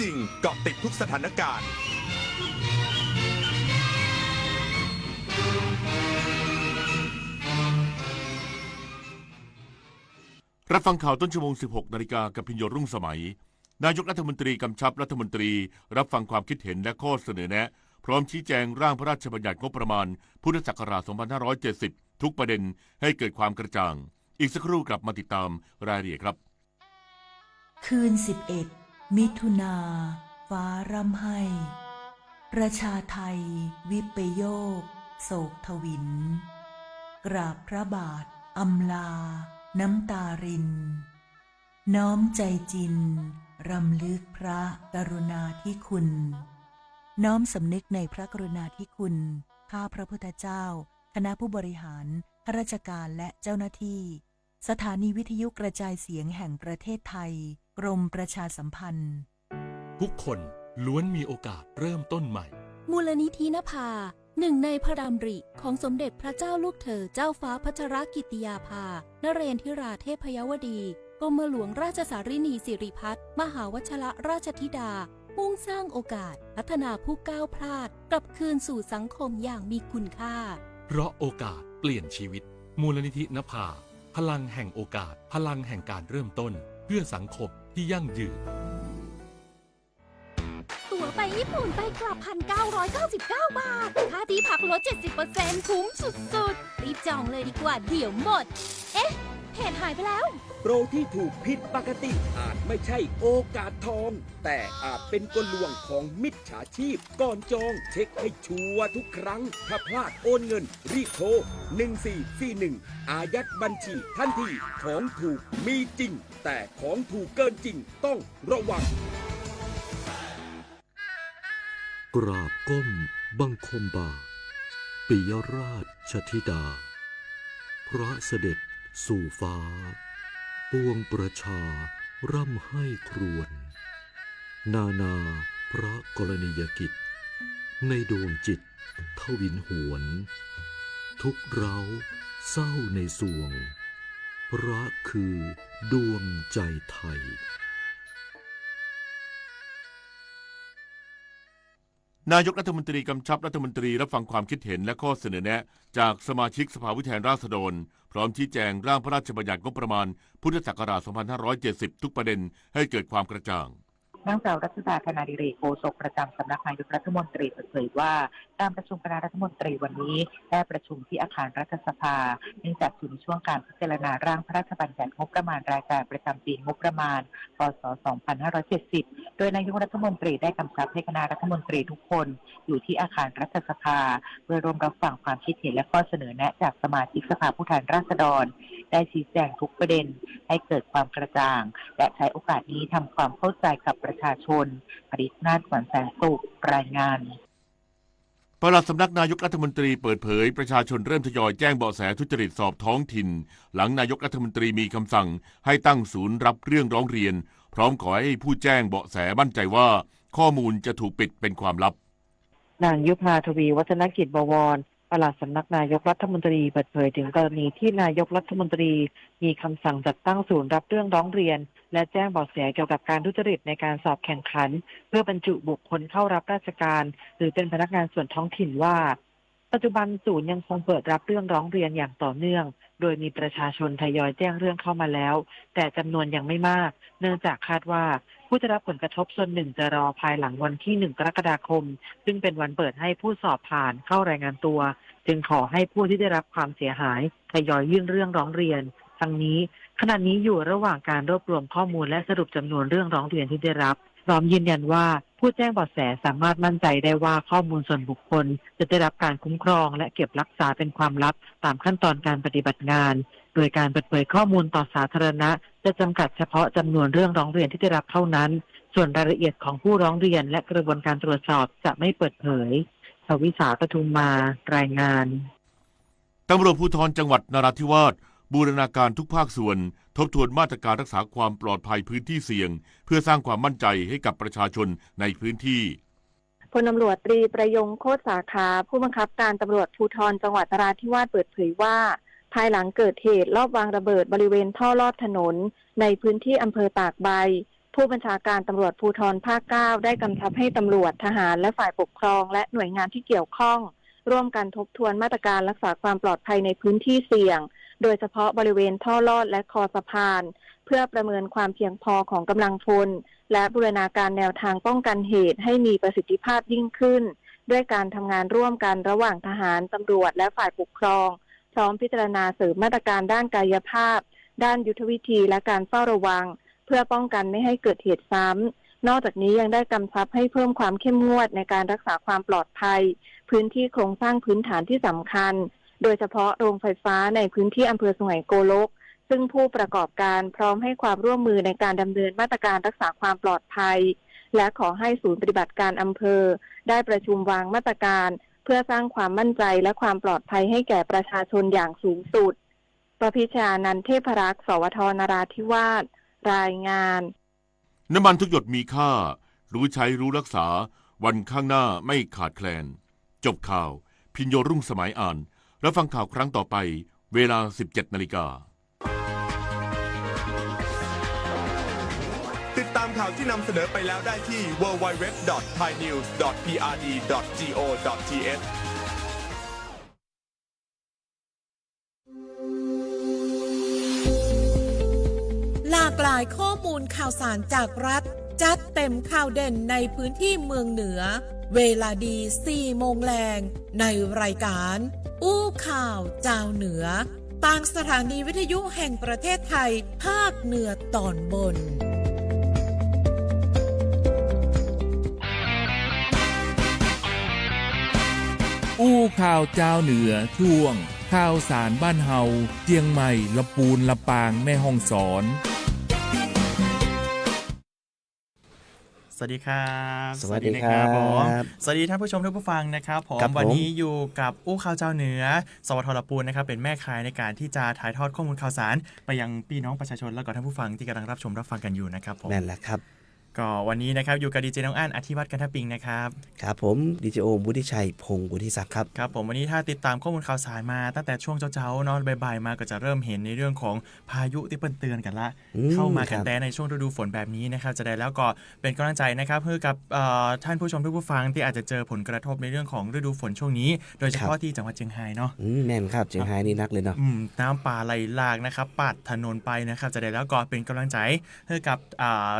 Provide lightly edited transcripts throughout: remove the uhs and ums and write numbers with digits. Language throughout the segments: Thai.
จริงเกาะติดทุกสถานการณ์รับฟังข่าวต้นชั่วโมง 16 นาฬิกากับพิญโยรุ่งสมัยนายกรัฐมนตรีกำชับรัฐมนตรีรับฟังความคิดเห็นและข้อเสนอแนะพร้อมชี้แจงร่างพระราชบัญญัติงบประมาณพุทธศักราช 2570 ทุกประเด็นให้เกิดความกระจ่างอีกสักครู่กลับมาติดตามรายละเอียดครับคืน 11 มิถุนาฟ้าร่ำไห้ประชาไทยวิปโยคโศกทวินกราบพระบาทอำลาน้ำตารินน้อมใจจินรำลึกพระกรุณาธิคุณน้อมสำนึกในพระกรุณาธิคุณข้าพระพุทธเจ้าคณะผู้บริหารข้าราชการและเจ้าหน้าที่สถานีวิทยุกระจายเสียงแห่งประเทศไทยกรมประชาสัมพันธ์ทุกคนล้วนมีโอกาสเริ่มต้นใหม่มูลนิธินภาหนึ่งในพระดำริของสมเด็จพระเจ้าลูกเธอเจ้าฟ้าพัชรกิติยาภานเรนทิราเทพยวดีกรมหลวงราชสารินีสิริพัฒน์มหาวชรราชธิดามุ่งสร้างโอกาสพัฒนาผู้ก้าวพลาดกลับคืนสู่สังคมอย่างมีคุณค่าเพราะโอกาสเปลี่ยนชีวิตมูลนิธินภาพลังแห่งโอกาสพลังแห่งการเริ่มต้นเพื่อสังคมที่ยั่งยืนตั๋วไปญี่ปุ่นไปกลับ 1,999 บาทค่าที่พักลด 70% คุ้มสุดๆรีบจองเลยดีกว่าเดี๋ยวหมดเอ๊ะเพจหายไปแล้วโปรที่ถูกผิดปกติอาจไม่ใช่โอกาสทองแต่อาจเป็นกลลวงของมิจฉาชีพก่อนจองเช็คให้ชัวร์ทุกครั้งถ้าพลาดโอนเงินรีบโทร1441อายัดบัญชีทันทีของถูกมีจริงแต่ของถูกเกินจริงต้องระวังกราบก้มบังคมบาทปิยราชธิดาพระเสด็จสู่ฟ้าปวงประชาร่ำไห้ครวญนาพระกรณียกิจในดวงจิตทวินหวนทุกเร้าเศร้าในสวงพระคือดวงใจไทยนายกรัฐมนตรีกำชับรัฐมนตรีรับฟังความคิดเห็นและข้อเสนอแนะจากสมาชิกสภาผู้แทนราษฎรพร้อมชี้แจงร่างพระราชบัญญัติงบประมาณพุทธศักราช 2570 ทุกประเด็นให้เกิดความกระจ่างนางสาวรัชดา ธนาดิเรกโฆษกประจำสำนักนายกรัฐมนตรีเปิดเผยว่าการประชุมคณะรัฐมนตรีวันนี้ได้ประชุมที่อาคารรัฐสภาเนื่องจากอยู่ในช่วงการพิจารณาร่างพระราชบัญญัติงบประมาณรายการประจำปีงบประมาณพ.ศ. 2570 โดยนายกรัฐมนตรีได้กำชับให้คณะรัฐมนตรีทุกคนอยู่ที่อาคารรัฐสภาเพื่อร่วมรับฟังความคิดเห็นและข้อเสนอแนะจากสมาชิกสภาผู้แทนราษฎรได้ชี้แจงทุกประเด็นให้เกิดความกระจ่างและใช้โอกาสนี้ทำความเข้าใจกับประชาชนปริศนาถขวัญแสงสุขรายงานปลัดสำนักนายกรัฐมนตรีเปิดเผยประชาชนเริ่มทยอยแจ้งเบาะแสทุจริตสอบท้องถิ่นหลังนายกรัฐมนตรีมีคำสั่งให้ตั้งศูนย์รับเรื่องร้องเรียนพร้อมขอให้ผู้แจ้งเบาะแสมั่นใจว่าข้อมูลจะถูกปิดเป็นความลับนางยุพาทวีวัฒนกิจบวรปลัดสำนักนายกรัฐมนตรีเปิดเผยถึงกรณีที่นายกรัฐมนตรีมีคำสั่งจัดตั้งศูนย์รับเรื่องร้องเรียนและแจ้งเบาะแสเกี่ยวกับการทุจริตในการสอบแข่งขันเพื่อบรรจุบุคคลเข้ารับราชการหรือเป็นพนักงานส่วนท้องถิ่นว่าปัจจุบันศูนย์ยังคงเปิดรับเรื่องร้องเรียนอย่างต่อเนื่องโดยมีประชาชนทยอยแจ้งเรื่องเข้ามาแล้วแต่จำนวนยังไม่มากเนื่องจากคาดว่าผู้จะรับผลกระทบส่วนหนึ่งจะรอภายหลังวันที่1 กรกฎาคมซึ่งเป็นวันเปิดให้ผู้สอบผ่านเข้ารายงานตัวจึงขอให้ผู้ที่ได้รับความเสียหายทยอยยื่นเรื่องร้องเรียนทั้งนี้ขณะนี้อยู่ระหว่างการรวบรวมข้อมูลและสรุปจำนวนเรื่องร้องเรียนที่ได้รับพร้อมยืนยันว่าผู้แจ้งเบาะแสสามารถมั่นใจได้ว่าข้อมูลส่วนบุคคลจะได้รับการคุ้มครองและเก็บรักษาเป็นความลับตามขั้นตอนการปฏิบัติงานโดยการเปิดเผยข้อมูลต่อสาธารณะจะจำกัดเฉพาะจำนวนเรื่องร้องเรียนที่ได้รับเท่านั้นส่วนรายละเอียดของผู้ร้องเรียนและกระบวนการตรวจสอบจะไม่เปิดเผยชวิสาปทุมมารายงานตำรวจภูธรจังหวัดนราธิวาสบูรณาการทุกภาคส่วนทบทวนมาตรการรักษาความปลอดภัยพื้นที่เสี่ยงเพื่อสร้างความมั่นใจให้กับประชาชนในพื้นที่พลตำรวจตรีประยงโคตรสาขาผู้บังคับการตำรวจภูธรจังหวัดนราธิวาสเปิดเผยว่าภายหลังเกิดเหตุลอบวางระเบิดบริเวณท่อลอดถนนในพื้นที่อำเภอตากใบ ผู้บัญชาการตำรวจภูธรภาค 9 ได้กำชับให้ตำรวจทหารและฝ่ายปกครองและหน่วยงานที่เกี่ยวข้องร่วมกันทบทวนมาตรการรักษาความปลอดภัยในพื้นที่เสี่ยงโดยเฉพาะบริเวณท่อลอดและคอสะพานเพื่อประเมินความเพียงพอของกำลังพลและบูรณาการแนวทางป้องกันเหตุให้มีประสิทธิภาพยิ่งขึ้นด้วยการทำงานร่วมกันระหว่างทหารตำรวจและฝ่ายปกครองพร้อมพิจารณาเสริมมาตรการด้านกายภาพด้านยุทธวิธีและการเฝ้าระวังเพื่อป้องกันไม่ให้เกิดเหตุซ้ำนอกจากนี้ยังได้กำชับให้เพิ่มความเข้มงวดในการรักษาความปลอดภัยพื้นที่โครงสร้างพื้นฐานที่สำคัญโดยเฉพาะโรงไฟฟ้าในพื้นที่อำเภอสุไหงโกลกซึ่งผู้ประกอบการพร้อมให้ความร่วมมือในการดำเนินมาตรการรักษาความปลอดภัยและขอให้ศูนย์ปฏิบัติการอำเภอได้ประชุมวางมาตรการเพื่อสร้างความมั่นใจและความปลอดภัยให้แก่ประชาชนอย่างสูงสุดประพิชานันท์เทพรักษ์ สวท นราธิวาสรายงานน้ำมันทุกหยดมีค่ารู้ใช้รู้รักษาวันข้างหน้าไม่ขาดแคลนจบข่าวพิญโยรุ่งสมัยอ่านรับฟังข่าวครั้งต่อไปเวลา 17 นาฬิกาติดตามข่าวที่นำเสนอไปแล้วได้ที่ www.thainews.prd.go.thหลากหลายข้อมูลข่าวสารจากรัฐจัดเต็มข่าวเด่นในพื้นที่เมืองเหนือเวลาดี 4 โมงแรงในรายการอู้ข่าวเจ้าเหนือต่างสถานีวิทยุแห่งประเทศไทยภาคเหนือตอนบนอู้ข่าวเจ้าเหนือช่วงข่าวสารบ้านเฮาเจียงใหม่ลำปูนลำปางแม่ฮ่องสอนสวัสดีครับ สวัสดีครับผมสวัสดีท่านผู้ชมทุกผู้ฟังนะครับผมวันนี้อยู่กับอู้ข่าวเจ้าเหนือสวทลปูนนะครับเป็นแม่ข่ายในการที่จะถ่ายทอดข้อมูลข่าวสารไปยังพี่น้องประชาชนและก็ท่านผู้ฟังที่กำลังรับชมรับฟังกันอยู่นะครับผมนั่นแหละครับก็วันนี้นะครับอยู่กับดีเจน้องอั้นอธิวัฒน์กันทปิงนะครับครับผมดีเจโอมวุฒิชัยพงศ์วุฒิศักดิ์ครับครับผมวันนี้ถ้าติดตามข้อมูลข่าวสารมาตั้งแต่ช่วงเช้าๆเนาะบ่ายๆมาก็จะเริ่มเห็นในเรื่องของพายุที่เตือนกันละเข้ามากันแต่ในช่วงฤดูฝนแบบนี้นะครับจะได้แล้วก็เป็นกำลังใจนะครับเพื่อกับท่านผู้ชมทุกผู้ฟังที่อาจจะเจอผลกระทบในเรื่องของฤดูฝนช่วงนี้โดยเฉพาะที่จังหวัดเชียงรายเนาะแน่นครับเชียงรายนี่นักเลยเนาะน้ำป่าไหลหลากนะครับปัดถนนไปนะครับจะได้แล้วก็เป็นกำลังใจให้กับ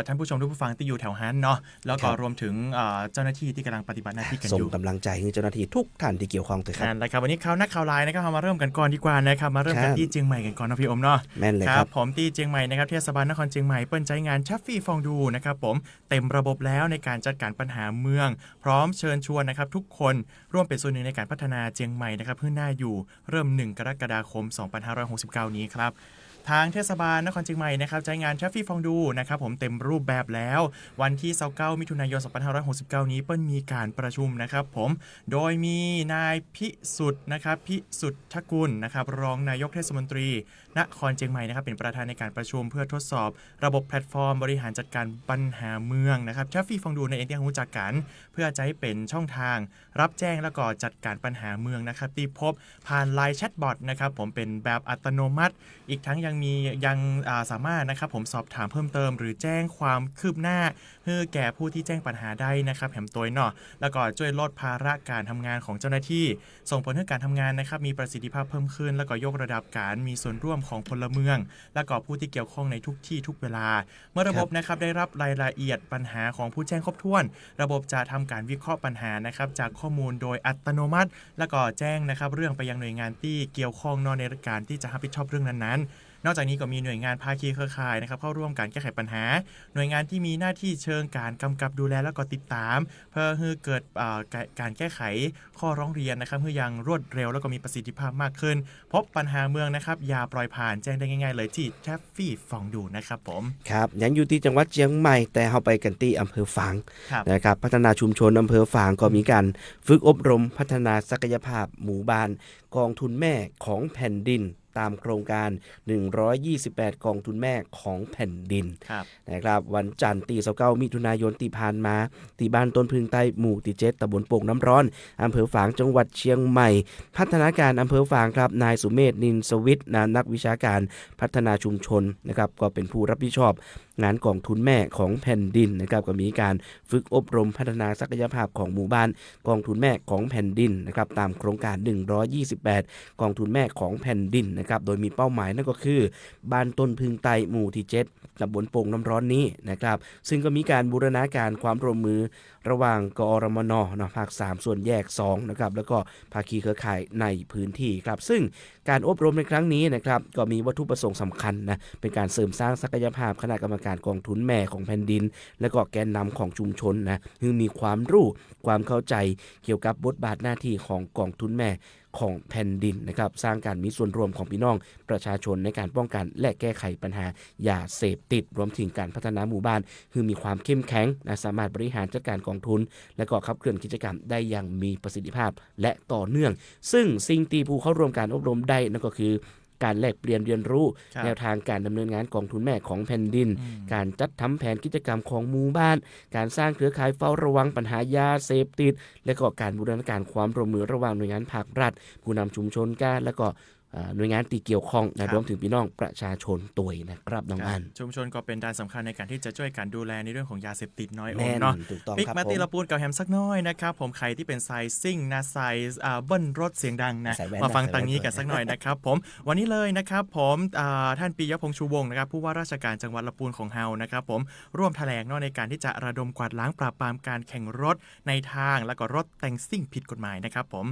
ท่านผู้ชมทุกผู้ฟังที่อยู่แถวนั้นเนาะแล้วก็รวมถึงเจ้าหน้าที่ที่กำลังปฏิบัติหน้าที่กันอยู่ส่งกำลังใจให้เจ้าหน้าที่ทุกท่านที่เกี่ยวข้องเลยครับนะครับวันนี้ข่าวนักข่าวไลน์นะครับมาเริ่มกันก่อนดีกว่านะครับมาเริ่มกันที่เชียงใหม่กันก่อนนะพี่อมเนาะแม่นเลยครับผมที่เชียงใหม่นะครับเทศบาลนครเชียงใหม่เปิ้ลใจงานชัฟฟี่ฟองดูนะครับผมเต็มระบบแล้วในการจัดการปัญหาเมืองพร้อมเชิญชวนนะครับทุกคนร่วมเป็นส่วนหนึ่งในการพัฒนาเชียงใหม่นะครับเพื่อหน้าอยู่เริ่ม1 กรกฎาคม 2569 นี้ครับทางเทศบาลนครเชียงใหม่นะครับจัดงานชัฟฟี่ฟองดูนะครับผมเต็มรูปแบบแล้ววันที่29 มิถุนายน 2569 นี้เปิ้ลมีการประชุมนะครับผมโดยมีนายพิสุทธิ์นะครับพิสุทธกุลนะครับรองนายกเทศมนตรีนครเชียงใหม่นะครับเป็นประธานในการประชุมเพื่อทดสอบระบบแพลตฟอร์มบริหารจัดการปัญหาเมืองนะครับชัฟฟี่ฟองดูในเอ็นที่รู้จักกันเพื่อจะให้เป็นช่องทางรับแจ้งแล้วก็จัดการปัญหาเมืองนะครับที่พบผ่านไลน์แชทบอทนะครับผมเป็นแบบอัตโนมัติอีกทั้งยังสามารถนะครับผมสอบถามเพิ่มเติมหรือแจ้งความคืบหน้าเพื่อแก่ผู้ที่แจ้งปัญหาได้นะครับแถมตัวเนาะแล้วก็ช่วยลดภาระการทำงานของเจ้าหน้าที่ส่งผลให้การทำงานนะครับมีประสิทธิภาพเพิ่มขึ้นแล้วก็ยกระดับการมีส่วนร่วมของพลเมืองและก็ผู้ที่เกี่ยวข้องในทุกที่ทุกเวลาเมื่อระบบนะครับได้รับรายละเอียดปัญหาของผู้แจ้งครบถ้วนระบบจะทำการวิเคราะห์ปัญหานะครับจากข้อมูลโดยอัตโนมัติแล้วก็แจ้งนะครับเรื่องไปยังหน่วยงานที่เกี่ยวข้องในการที่จะรับผิดชอบเรื่องนั้นๆนอกจากนี้ก็มีหน่วยงานภาคีเครือข่ายนะครับเข้าร่วมการแก้ไขปัญหาหน่วยงานที่มีหน้าที่เชิงการกำกับดูแลและก็ติดตามเพื่อให้เกิดการแก้ไขข้อร้องเรียนนะครับเพื่อยังรวดเร็วแล้วก็มีประสิทธิภาพมากขึ้นพบปัญหาเมืองนะครับอย่าปล่อยผ่านแจ้งได้ง่ายๆเลยที่ชัฟฟี่ฟองดูนะครับผมครับยังอยู่ที่จังหวัดเชียงใหม่แต่เราไปกันที่อำเภอฝางนะครับพัฒนาชุมชนอำเภอฝางก็มีการฝึกอบรมพัฒนาศักยภาพหมู่บ้านกองทุนแม่ของแผ่นดินตามโครงการ128กองทุนแม่ของแผ่นดินนะครับวันจันทร์ที่29มิถุนายนที่ผ่านมาที่บ้านต้นพึ่งใต้หมู่ที่7ตำบลโป่งน้ำร้อนอำเภอฝางจังหวัดเชียงใหม่พัฒนาการอำเภอฝางครับนายสุเมธนินสวิทย์นักวิชาการพัฒนาชุมชนนะครับก็เป็นผู้รับผิดชอบ งานกองทุนแม่ของแผ่นดินนะครับก็มีการฝึกอบรมพัฒนาศักยภาพของหมู่บ้านกองทุนแม่ของแผ่นดินนะครับตามโครงการ128กองทุนแม่ของแผ่นดินนะครับโดยมีเป้าหมายนั่นก็คือบ้านต้นพึงไตหมู่ที่7ตำบลโป่งน้ำร้อนนี้นะครับซึ่งก็มีการบูรณาการความร่วมมือระหว่างกอรมนภาค3ส่วนแยก2นะครับแล้วก็ภาคีเครือข่ายในพื้นที่ครับซึ่งการอบรมในครั้งนี้นะครับก็มีวัตถุประสงค์สำคัญนะเป็นการเสริมสร้างศักยภาพคณะกรรมการกองทุนแม่ของแผ่นดินและก็แกนนำของชุมชนนะคือมีความรู้ความเข้าใจเกี่ยวกับบทบาทหน้าที่ของกองทุนแม่ของแผ่นดินนะครับสร้างการมีส่วนร่วมของพี่น้องประชาชนในการป้องกันและแก้ไขปัญหายาเสพติดรวมถึงการพัฒนาหมู่บ้านคือมีความเข้มแข็งนะสามารถบริหารจัดการกองทุนและก็ขับเคลื่อนกิจกรรมได้อย่างมีประสิทธิภาพและต่อเนื่องซึ่งสิ่งที่ผู้เข้าร่วมการอบรมได้นั่นก็คือการแลกเปลี่ยนเรียนรู้แนวทางการดำเนินงานกองทุนแม่ของแผ่นดินการจัดทำแผนกิจกรรมของหมู่บ้านการสร้างเครือข่ายเฝ้าระวังปัญหายาเสพติดและก็การบูรณาการความร่วมมือระหว่างหน่วยงานภาครัฐผู้นำชุมชนการและก็หน่วยงานที่เกี่ยวข้องนะรวมถึงพี่น้องประชาชนตัวนะครับน้องอันชุมชนก็เป็นด้านสำคัญในการที่จะช่วยการดูแลในเรื่องของยาเสพติดน้อยโอนเนาะปิกมาตีละปูนกับแฮมสักน้อยนะครับผมใครที่เป็นไซซิ่งนะไซเบิ้ลรถเสียงดังนะมาฟังตังนี้กันสักหน่อยนะครับผมวันนี้เลยนะครับผมท่านปิยพงษ์ชูวงศ์นะครับผู้ว่าราชการจังหวัดละปูนของเฮานะครับผมร่วมแถลงเนาะในการที่จะระดมกวาดล้างปราบปรามการแข่งรถในทางและก็รถแต่งซิ่งผิดกฎหมายนะครับผม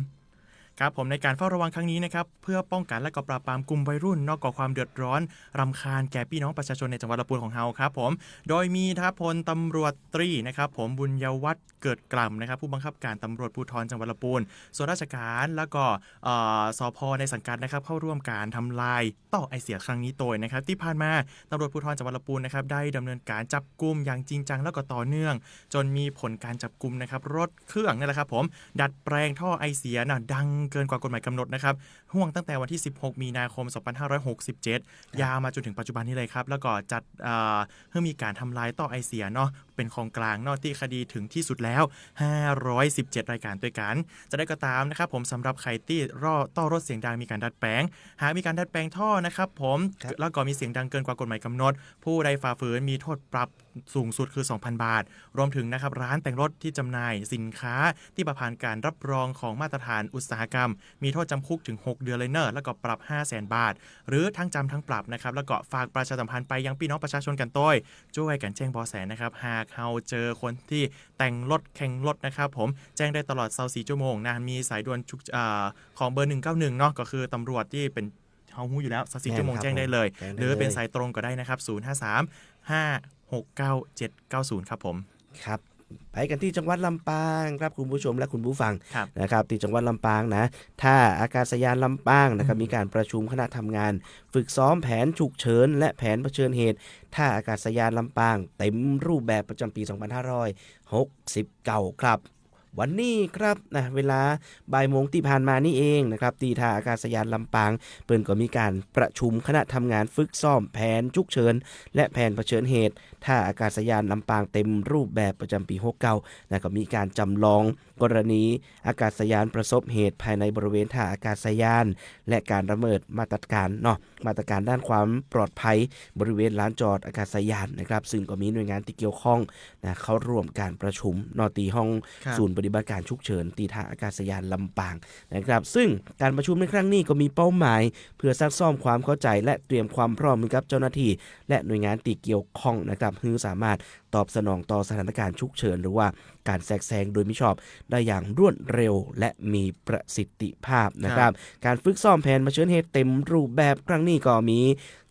ในการเฝ้าระวังครั้งนี้นะครับเพื่อป้องกันและก็ปราบปรามกลุ่มวัยรุ่นนอกก่อความเดือดร้อนรำคาญแก่พี่น้องประชาชนในจังหวัดลำพูนของเฮาครับผมโดยมีพลตำรวจตรีนะครับผมบุญยวัฒน์เกิดกล่ำนะครับผู้บังคับการตำรวจภูธรจังหวัดลำพูนส่วนราชการแล้วก็สภ.ในสังกัดนะครับเข้าร่วมการทำลายต่อไอเสียครั้งนี้โดยนะครับที่ผ่านมาตำรวจภูธรจังหวัดลำพูนนะครับได้ดำเนินการจับกุมอย่างจริงจังแล้วก็ต่อเนื่องจนมีผลการจับกุมนะครับรถเครื่องนี่แหละครับผมดัดแปลงท่อไอเสียดังเกินกว่ากฎหมายกำหนดนะครับห่วงตั้งแต่วันที่16มีนาคม2567ยาวมาจนถึงปัจจุบันนี้เลยครับแล้วก็จัดเพื่อมีการทำลายต่อไอเสียเนาะเป็นของกลางนอกที่คดีถึงที่สุดแล้ว517รายการด้วยกันจะได้ก็ตามนะครับผมสำหรับใครที่ต่อรถเสียงดังมีการดัดแปลงหากมีการดัดแปลงท่อนะครับผมแล้วก็มีเสียงดังเกินกว่ากฎหมายกำหนดผู้ใดฝ่าฝืนมีโทษปรับสูงสุดคือ 2,000 บาทรวมถึงนะครับร้านแต่งรถที่จำหน่ายสินค้าที่ผ่านการรับรองของมาตรฐานอุตสาหกรรมมีโทษจำคุกถึง6เดือนเลยเนอะแล้วก็ปรับ 500,000 บาทหรือทั้งจำทั้งปรับนะครับแล้วก็ฝากประชาสัมพันธ์ไปยังพี่น้องประชาชนกันต้อยช่วยกันแจ้งเบาะแสนะครับหากเฮาเจอคนที่แต่งรถแข่งรถนะครับผมแจ้งได้ตลอด24ชั่วโมงนะมีสายด่วนของเบอร์191เนาะก็คือตำรวจที่เป็นเฮาฮู้อยู่แล้ว24ชั่วโมงแจ้งได้เลยหรือเป็นสายตรงก็ได้นะครับ053-569-790ครับผมครับไปกันที่จังหวัดลำปางครับคุณผู้ชมและคุณผู้ฟังนะครับที่จังหวัดลำปางนะท่าอากาศยานลำปางนะครับมีการประชุมคณะทำงานฝึกซ้อมแผนฉุกเฉินและแผนเผชิญเหตุท่าอากาศยานลำปางเต็มรูปแบบประจำปี2569ครับวันนี้ครับนะเวลาบ่ายโมงที่ผ่านมานี่เองนะครับที่ท่าอากาศยานลำปางเปิ้นก็มีการประชุมคณะทำงานฝึกซ้อมแผนฉุกเฉินและแผนเผชิญเหตุท่าอากาศยานลำปางเต็มรูปแบบประจำปี69นะก็มีการจำลองกรณีอากาศยานประสบเหตุภายในบริเวณท่าอากาศยานและการละเมิดมาตรการด้านความปลอดภัยบริเวณลานจอดอากาศยานนะครับซึ่งก็มีหน่วยงานที่เกี่ยวข้องนะเข้าร่วมการประชุมนอตีห้องศูนย์ปฏิบัติการฉุกเฉินตีท่าอากาศยานลำปางนะครับซึ่งการประชุมในครั้งนี้ก็มีเป้าหมายเพื่อซักซ้อมความเข้าใจและเตรียมความพร้อมกับเจ้าหน้าที่และหน่วยงานที่เกี่ยวข้องนะครับเพื่อสามารถตอบสนองต่อสถานการณ์ฉุกเฉินหรือว่าการแทรกแซงโดยมิชอบได้อย่างรวดเร็วและมีประสิทธิภาพนะครับการฝึกซ้อมแผนเผชิญเหตุเต็มรูปแบบครั้งนี้ก็มี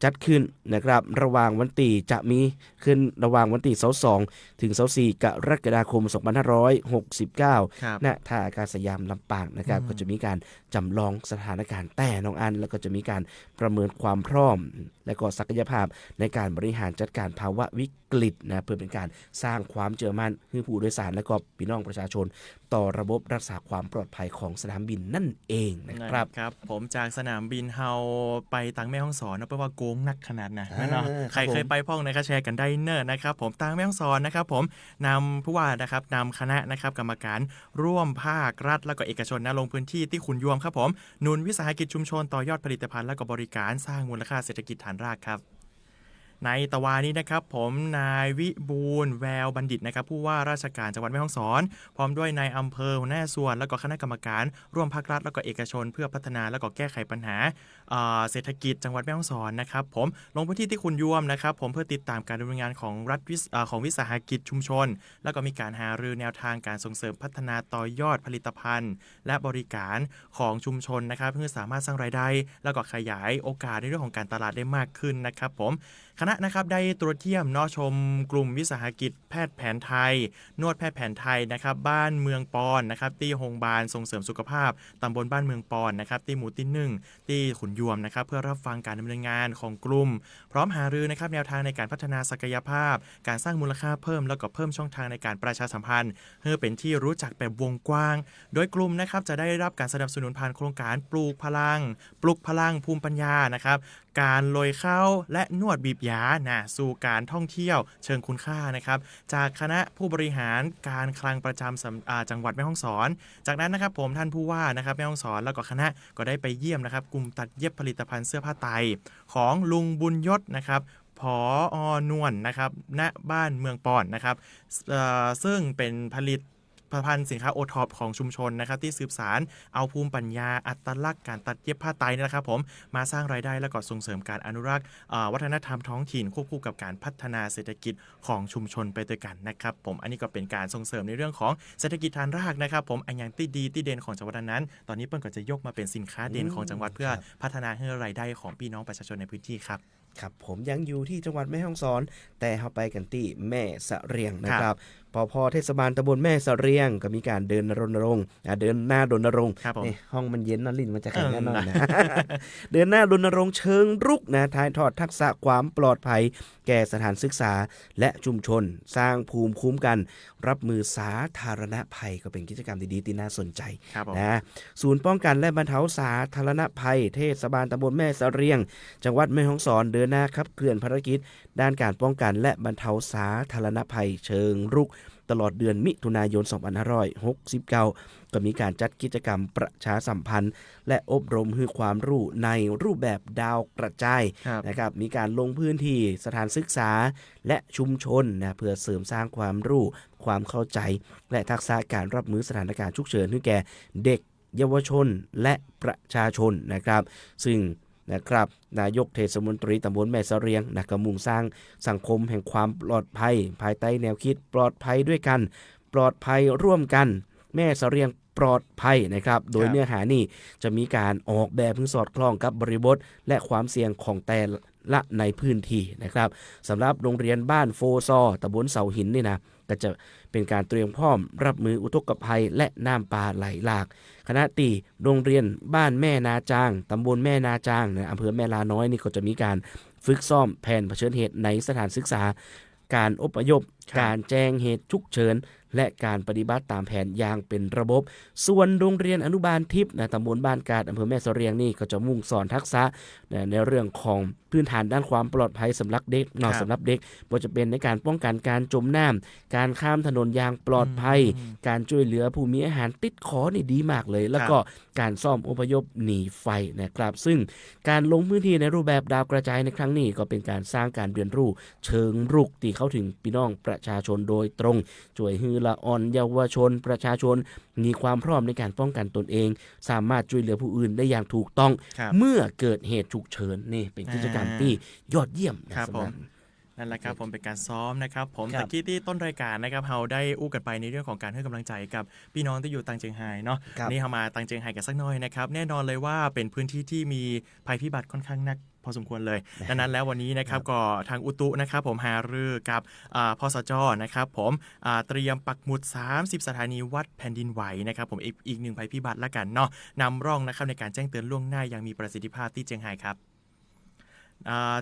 จัดขึ้นนะครับระหว่างวันที่จะมีขึ้นระหว่างวันที่22ถึง24กรกฎาคม2569ณท่าอากาศยานลำปางนะครับก็จะมีการจำลองสถานการณ์แต่น้องอันแล้วก็จะมีการประเมินความพร้อมและก็ศักยภาพในการบริหารจัดการภาวะวิกฤตนะเพื่อเป็นการสร้างความเชื่อมั่นให้ผู้โดยสารและก็พี่น้องประชาชนต่อระบบรักษาความปลอดภัยของสนามบินนั่นเองนะครับครับผมจากสนามบินเฮาไปตังแม่ฮ่องสอนนะเพราะว่าโกงนักขนาดนะเนาะใครเคยไปพ่องนะครับแชร์กันได้เนอะนะครับผมตังแม่ฮ่องสอนนะครับผมนำผู้ว่านะครับนำคณะนะครับกรรมการร่วมภาครัฐและก็เอกชนนะลงพื้นที่ที่ขุนยวมครับผมหนุนวิสาหกิจชุมชนต่อยอดผลิตภัณฑ์และก็บริการสร้างมูลค่าเศรษฐกิจฐานรากครับ ในตะวานี้นะครับผมนายวิบูลย์แววบัณฑิตนะครับผู้ว่าราชการจังหวัดแม่ฮ่องสอนพร้อมด้วยนายอำเภอหัวหน้าส่วนแล้วก็คณะกรรมการร่วมภาครัฐแล้วก็เอกชนเพื่อพัฒนาแล้วก็แก้ไขปัญหาเศรษฐกิจจังหวัดแม่ฮ่องสอนนะครับผมลงพื้นที่ที่คุณยวมนะครับผมเพื่อติดตามการดำเนินงานของรัฐของวิสาหกิจชุมชนแล้วก็มีการหารือแนวทางการส่งเสริมพัฒนาต่อยอดผลิตภัณฑ์และบริการของชุมชนนะครับเพื่อสามารถสร้างรายได้แล้วก็ขยายโอกาสในเรื่องของการตลาดได้มากขึ้นนะครับผมคณะนะครับได้ตรวจเยี่ยมชมกลุ่มวิสาหกิจแพทย์แผนไทยนวดแพทย์แผนไทยนะครับบ้านเมืองปอนนะครับที่โรงพยาบาลส่งเสริมสุขภาพตำบลบ้านเมืองปอนนะครับที่หมู่ที่1ที่ขุนยวมนะครับเพื่อรับฟังการดำเนินงานของกลุ่มพร้อมหารือนะครับแนวทางในการพัฒนาศักยภาพการสร้างมูลค่าเพิ่มแล้วก็เพิ่มช่องทางในการประชาสัมพันธ์เพื่อเป็นที่รู้จักแบบวงกว้างโดยกลุ่มนะครับจะได้รับการสนับสนุนผ่านโครงการปลูกพลังภูมิปัญญานะครับการโรยเข้าและนวดบีบยาสู่การท่องเที่ยวเชิงคุณค่านะครับจากคณะผู้บริหารการคลังประจำจังหวัดแม่ฮ่องสอนจากนั้นนะครับผมท่านผู้ว่านะครับแม่ฮ่องสอนแล้วก็คณะก็ได้ไปเยี่ยมนะครับกลุ่มตัดเย็บผลิตภัณฑ์เสื้อผ้าไตรของลุงบุญยศนะครับผอนวลนะครับณบ้านเมืองปอนนะครับซึ่งเป็นผลิตภัณฑ์สินค้าโอท็อปของชุมชนนะครับที่สืบสารเอาภูมิปัญญาอัตลักษณ์การตัดเย็บผ้าไตรนี่นะครับผมมาสร้างรายได้และก็ส่งเสริมการอนุรักษ์วัฒนธรรมท้องถิ่นควบคู่กับการพัฒนาเศรษฐกิจของชุมชนไปด้วยกันนะครับผมอันนี้ก็เป็นการส่งเสริมในเรื่องของเศรษฐกิจฐานรากนะครับผมอันอย่างที่ดีที่เด่นของจังหวัดนั้นตอนนี้เปิ้ลก็จะยกมาเป็นสินค้าเด่นของจังหวัดเพื่อพัฒนาให้รายได้ของพี่น้องประชาชนในพื้นที่ครับครับผมยังอยู่ที่จังหวัดแม่ฮ่องสอนแต่เราไปกันที่แม่สะเรียงนะครับพอเทศบาลตำบลแม่สะเรียงก็มีการเดินรณรงค์เดินหน้ารณรงค์นี่ห้องมันเย็นนะลิ้นมันจะแข็งแน่นอนนะ เดินหน้ารณรงค์เชิงรุกนะถ่ายทอดทักษะความปลอดภัยแก่สถานศึกษาและชุมชนสร้างภูมิคุ้มกันรับมือสาธารณภัยก็เป็นกิจกรรมดีๆที่น่าสนใจนะศูนย์ป้องกันและบรรเทาสาธารณภัยเทศบาลตำบลแม่สะเรียงจังหวัดแม่ฮ่องสอนเดินหน้าขับเคลื่อนภารกิจด้านการป้องกันและบรรเทาสาธารณภัยเชิงรุกตลอดเดือนมิถุนายน 2569 ก็มีการจัดกิจกรรมประชาสัมพันธ์และอบรมให้ความรู้ในรูปแบบดาวกระจายนะครับมีการลงพื้นที่สถานศึกษาและชุมชนนะเพื่อเสริมสร้างความรู้ความเข้าใจและทักษะการรับมือสถานการณ์ฉุกเฉินให้แก่เด็กเยาวชนและประชาชนนะครับซึ่งนะครับนายกเทศมนตรีตำบลแม่สะเรียงก็มุ่งสร้างสังคมแห่งความปลอดภัยภายใต้แนวคิดปลอดภัยด้วยกันปลอดภัยร่วมกันแม่สะเรียงปลอดภัยนะครับโดยเนื้อหานี่จะมีการออกแบบเพื่อสอดคล้องกับบริบทและความเสี่ยงของแต่ละในพื้นที่นะครับสำหรับโรงเรียนบ้านโฟซอตำบลเสาหินนี่นะก็จะเป็นการเตรียมพร้อมรับมืออุทกภัยและน้ำป่าไหลหลากคณะตีโรงเรียนบ้านแม่นาจางตำบลแม่นาจางในอำเภอแม่ลาน้อยนี่ก็จะมีการฝึกซ้อมแผนเผชิญเหตุในสถานศึกษาการอพยพการแจ้งเหตุฉุกเฉินและการปฏิบัติตามแผนอย่างเป็นระบบส่วนโรงเรียนอนุบาลทิพย์ตำบลบ้านกาดอำเภอแม่สะเรียงนี่ก็จะมุ่งสอนทักษะในเรื่องของพื้นฐานด้านความปลอดภัยสำหรับเด็กสำหรับเด็กว่าจะเป็นในการป้องกันการจมน้ำการข้ามถนนอย่างปลอดภัยการช่วยเหลือผู้มีอาหารติดคอนี่ดีมากเลยแล้วก็การซ่อมอพยพหนีไฟนะครับซึ่งการลงพื้นที่ในรูปแบบดาวกระจายในครั้งนี้ก็เป็นการสร้างการเรียนรู้เชิงรุกที่เข้าถึงพี่น้องประชาชนโดยตรงช่วยฮือละอ่อนเยาวชนประชาชนมีความพร้อมในการป้องกันตนเองสามารถช่วยเหลือผู้อื่นได้อย่างถูกต้องเมื่อเกิดเหตุฉุกเฉินนี่เป็นกิจกรรมที่ยอดเยี่ยมนะครับนั่นแหละครับผมเป็นการซ้อมนะครับผมตะกี้ที่ต้นรายการนะครับเราได้อู้กันไปในเรื่องของการให้กำลังใจกับพี่น้องที่อยู่ตังเจียงไฮ้เนาะนี่เรามาตังเจียงไฮ้กันสักหน่อยนะครับแน่นอนเลยว่าเป็นพื้นที่ที่มีภัยพิบัติค่อนข้างหนักพอสมควรเลยดังนั้นแล้ววันนี้นะครับก็ทางอุตุนะครับผมหารือกับพสจ.นะครับผมเตรียมปักหมุด30สถานีวัดแผ่นดินไหวนะครับผมอีกหนึ่งภัยพิบัติละกันเนาะนำร่องนะครับในการแจ้งเตือนล่วงหน้าอย่างมีประสิทธิภาพที่เจียงไฮ้ครับ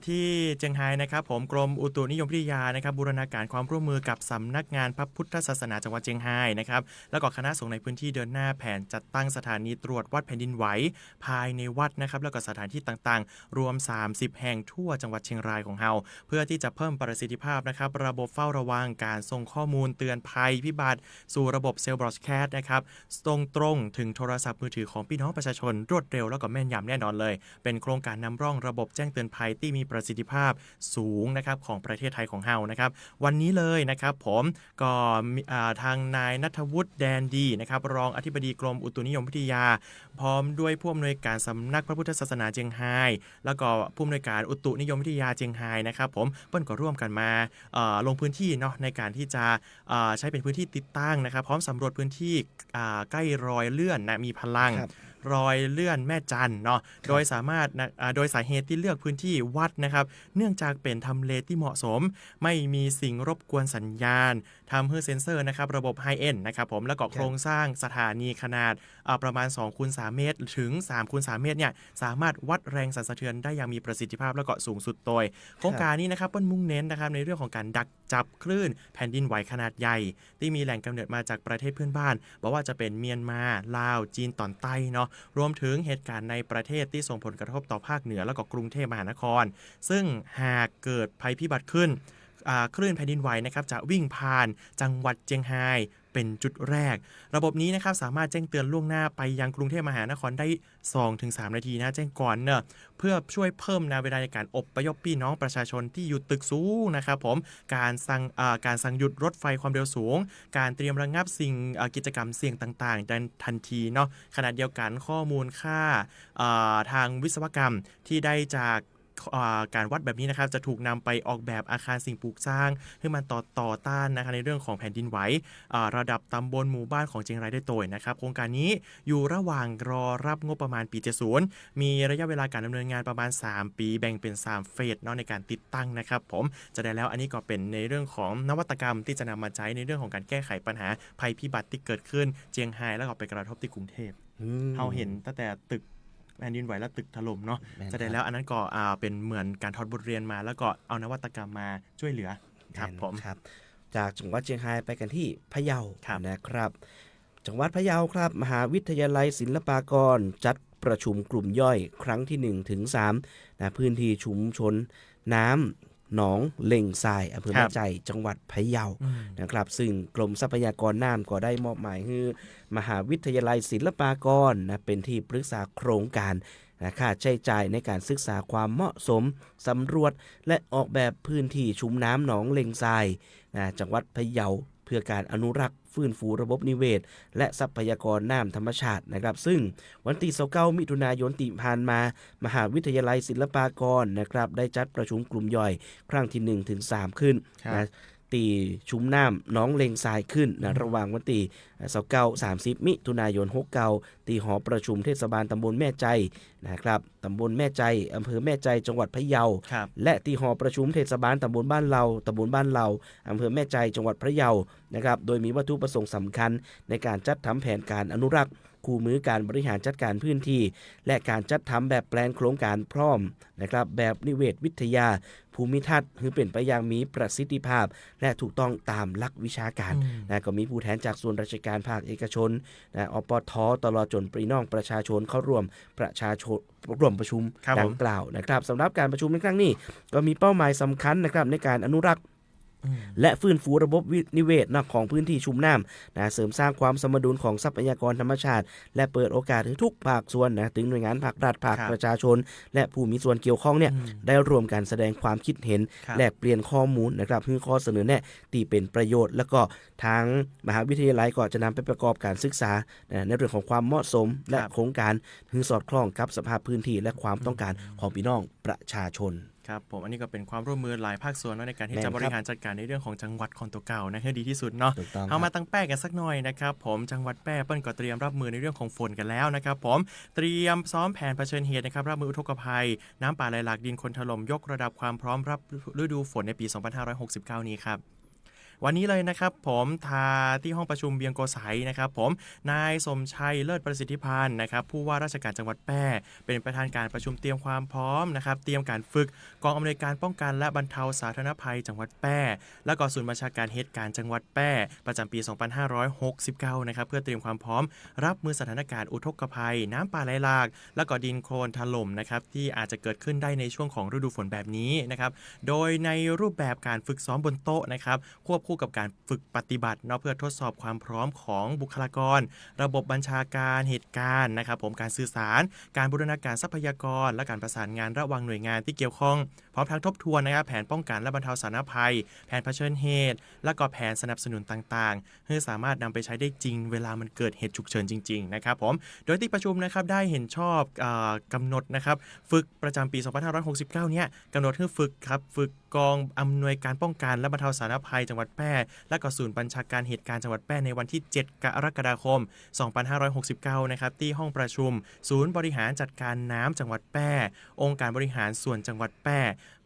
ที่เจียงไฮ้นะครับผมกรมอุตุนิยมวิทยานะครับบูรณาการความร่วมมือกับสำนักงานพระพุทธศาสนาจังหวัดเจียงไฮ้นะครับแล้วก็คณะสงฆ์ในพื้นที่เดินหน้าแผนจัดตั้งสถานีตรวจวัดแผ่นดินไหวภายในวัดนะครับแล้วก็สถานที่ต่างๆรวม30แห่งทั่วจังหวัดเชียงรายของเฮาเพื่อที่จะเพิ่มประสิทธิภาพนะครับระบบเฝ้าระวังการส่งข้อมูลเตือนภัยพิบัติสู่ระบบเซลล์บรอดแคสต์นะครับตรงถึงโทรศัพท์มือถือของพี่น้องประชาชนรวดเร็วแล้วก็แม่นยำแน่นอนเลยเป็นโครงการนำร่องระบบแจ้งเตือนภัย ยที่มีประสิทธิภาพสูงนะครับของประเทศไทยของเฮานะครับวันนี้เลยนะครับผมก็ทางนายณัฐวุฒิแดนดีนะครับรองอธิบดีกรมอุตุนิยมวิทยาพร้อมด้วยผู้อำนวยการสำนักพระพุทธศาสนาเจียงไฮ้แล้วก็ผู้อำนวยการอุตุนิยมวิทยาเจียงไฮ้นะครับผมเปิ้ลก็ร่วมกันมาลงพื้นที่เนาะในการที่จะใช้เป็นพื้นที่ติดตั้งนะครับพร้อมสำรวจพื้นที่ใกล้รอยเลื่อนนะมีพลังรอยเลื่อนแม่จันเนาะโดยสามารถโดยสาเหตุที่เลือกพื้นที่วัดนะครับเนื่องจากเป็นทำเลที่เหมาะสมไม่มีสิ่งรบกวนสัญญาณทำให้เซ็นเซอร์นะครับระบบไฮเอ็นนะครับผมแล้วก็โครงสร้างสถานีขนาดประมาณ 2x3 เมตรถึง 3x3 เมตรเนี่ยสามารถวัดแรงสั่นสะเทือนได้อย่างมีประสิทธิภาพแล้วก็สูงสุดโดยโครงการนี้นะครับเปิ้ลมุ่งเน้นนะครับในเรื่องของการดักจับคลื่นแผ่นดินไหวขนาดใหญ่ที่มีแหล่งกำเนิดมาจากประเทศเพื่อนบ้านบอกว่าจะเป็นเมียนมาลาวจีนตอนใต้เนาะรวมถึงเหตุการณ์ในประเทศที่ส่งผลกระทบต่อภาคเหนือแล้วก็กรุงเทพมหานครซึ่งหากเกิดภัยพิบัติขึ้นคลื่นแผ่นดินไหวนะครับจะวิ่งผ่านจังหวัดเจียงไฮ้เป็นจุดแรกระบบนี้นะครับสามารถแจ้งเตือนล่วงหน้าไปยังกรุงเทพมหานครได้ 2-3 นาทีนะแจ้งก่อนเนอะเพื่อช่วยเพิ่มเวลาในการอพยพพี่น้องประชาชนที่อยู่ตึกสูงนะครับผมการสั่งหยุดรถไฟความเร็วสูงการเตรียมระงับสิ่งกิจกรรมเสี่ยงต่างๆทันทีเนาะขณะเดียวกันข้อมูลค่าทางวิศวกรรมที่ได้จากการวัดแบบนี้นะครับจะถูกนำไปออกแบบอาคารสิ่งปลูกสร้างให้มันต่อต้านนะคะในเรื่องของแผ่นดินไหวระดับตำบลหมู่บ้านของเชียงรายได้โดยนะครับโครงการนี้อยู่ระหว่างรอรับงบประมาณปี70มีระยะเวลาการดำเนินงานประมาณ3ปีแบ่งเป็น3เฟสเนาะในการติดตั้งนะครับผมจะได้แล้วอันนี้ก็เป็นในเรื่องของนวัตกรรมที่จะนำมาใช้ในเรื่องของการแก้ไขปัญหาภัยพิบัติที่เกิดขึ้นเชียงรายแล้วก็ไปกระทบที่กรุงเทพเราเห็นตั้งแต่ตึกแผ่นดินไหวและตึกถล่มเนาะจะได้แล้วอันนั้นก็เป็นเหมือนการถอดบทเรียนมาแล้วก็เอานวัตกรรมมาช่วยเหลือครับผมครับจากจังหวัดเชียงรายไปกันที่พะเยานะครับจังหวัดพะเยาครับมหาวิทยาลัยศิลปากรจัดประชุมกลุ่มย่อยครั้งที่1ถึง3นะพื้นที่ชุมชนน้ำหนองเล่งทรายอำเภอแม่ใจจังหวัดพะเยานะครับซึ่งกรมทรัพยากรน้ำก็ได้มอบหมายให้มหาวิทยาลัยศิลปากรนะเป็นที่ปรึกษาโครงการค่าใช้จ่ายในการศึกษาความเหมาะสมสำรวจและออกแบบพื้นที่ชุ่มน้ำหนองเล่งทรายจังหวัดพะเยาเพื่อการอนุรักษ์ฟื้นฟูระบบนิเวศและทรัพยากรน้ำธรรมชาตินะครับซึ่งวันที่29มิถุนายนที่ผ่านมามหาวิทยาลัยศิลปากรนะครับได้จัดประชุมกลุ่มย่อยครั้งที่1ถึง3ขึ้นนะตีชุมน้ำน้องเลงทรายขึ้นนะระหว่างวันที่29-30มิถุนายน69ตีหอประชุมเทศบาลตำบลแม่ใจนะครับตำบลแม่ใจอำเภอแม่ใจจังหวัดพะเยาและตีหอประชุมเทศบาลตำบลบ้านเราอำเภอแม่ใจจังหวัดพะเยานะครับโดยมีวัตถุประสงค์สำคัญในการจัดทำแผนการอนุรักษ์คู่มือการบริหารจัดการพื้นที่และการจัดทำแบบแปลนโครงการพร้อมนะครับแบบนิเวศวิทยาภูมิทัศน์คือเป็นไปอย่างมีประสิทธิภาพและถูกต้องตามหลักวิชาการนะก็มีผู้แทนจากส่วนราชการภาคเอกชนนะอปท.ตลอดจนพี่น้องประชาชนเข้าร่วมประชุมดังกล่าวนะครับสำหรับการประชุมในครั้งนี้ก็มีเป้าหมายสำคัญนะครับในการอนุรักษ์และฟื้นฟูระบบนิเวศของพื้นที่ชุ่มน้ำนะเสริมสร้างความสมดุลของทรัพยากรธรรมชาติและเปิดโอกาสให้ทุกภาคส่วนนะถึงหน่วยงานภาครัฐภาคประชาชนและผู้มีส่วนเกี่ยวข้องเนี่ยได้ร่วมกันแสดงความคิดเห็นแลกเปลี่ยนข้อมูลนะครับเพื่อข้อเสนอแนะที่เป็นประโยชน์แล้วก็ทางมหาวิทยาลัยก็จะนำไปประกอบการศึกษาในเรื่องของความเหมาะสมและโครงการเพื่อสอดคล้องกับสภาพพื้นที่และความต้องการของพี่น้องประชาชนครับผมอันนี้ก็เป็นความร่วมมือหลายภาคส่วนในการที่จะบริหารจัดการในเรื่องของจังหวัดคอนโตเก่านะให้ดีที่สุดเนาะเอามาตั้งแป้กันสักหน่อยนะครับผมจังหวัดแป้เปิ้ลก็เตรียมรับมือในเรื่องของฝนกันแล้วนะครับผมเตรียมซ้อมแผนเผชิญเหตุนะครับรับมืออุทกภัยน้ำป่าไหลหลากดินคนถล่มยกระดับความพร้อมรับฤดูฝนในปี 2569 นี้ครับวันนี้เลยนะครับผมที่ห้องประชุมเบียงโกสัยนะครับผมนายสมชัยเลิศประสิทธิพันธ์นะครับผู้ว่าราชการจังหวัดแพร่เป็นประธานการประชุมเตรียมความพร้อมนะครับเตรียมการฝึกกองอำนวยการป้องกันและบรรเทาสาธารณภัยจังหวัดแพร่และก็ศูนย์บัญชาการเหตุการณ์จังหวัดแพร่ประจำปี 2569 นะครับเพื่อเตรียมความพร้อมรับมือสถานการณ์อุทกภัยน้ำป่าไหลหลากและก็ดินโคลนถล่มนะครับที่อาจจะเกิดขึ้นได้ในช่วงของฤดูฝนแบบนี้นะครับโดยในรูปแบบการฝึกซ้อมบนโต๊ะนะครับควบ คู่กับการฝึกปฏิบัติเนาะเพื่อทดสอบความพร้อมของบุคลากรระบบบัญชาการเหตุการณ์นะครับผมการสื่อสารการบูรณาการทรัพยากรและการประสานงานระหว่างหน่วยงานที่เกี่ยวข้องพร้อมทั้งทบทวนนะครับแผนป้องกันและบรรเทาสาธารณภัยแผนเผชิญเหตุและก็แผนสนับสนุนต่างๆเพื่อสามารถนำไปใช้ได้จริงเวลามันเกิดเหตุฉุกเฉินจริงๆนะครับผมโดยที่ประชุมนะครับได้เห็นชอบกำหนดนะครับฝึกประจำปี 2569 เนี่ยกำหนดให้ฝึกครับฝึกกองอำนวยการป้องกันและบรรเทาสาธารณภัยจังหวัดแพร่และก็ศูนย์บัญชาการเหตุการณ์จังหวัดแพร่ในวันที่ 7 กรกฎาคม 2569 นะครับที่ห้องประชุมศูนย์บริหารจัดการน้ำจังหวัดแพร่องค์การบริหารส่วนจังหวัดแพร่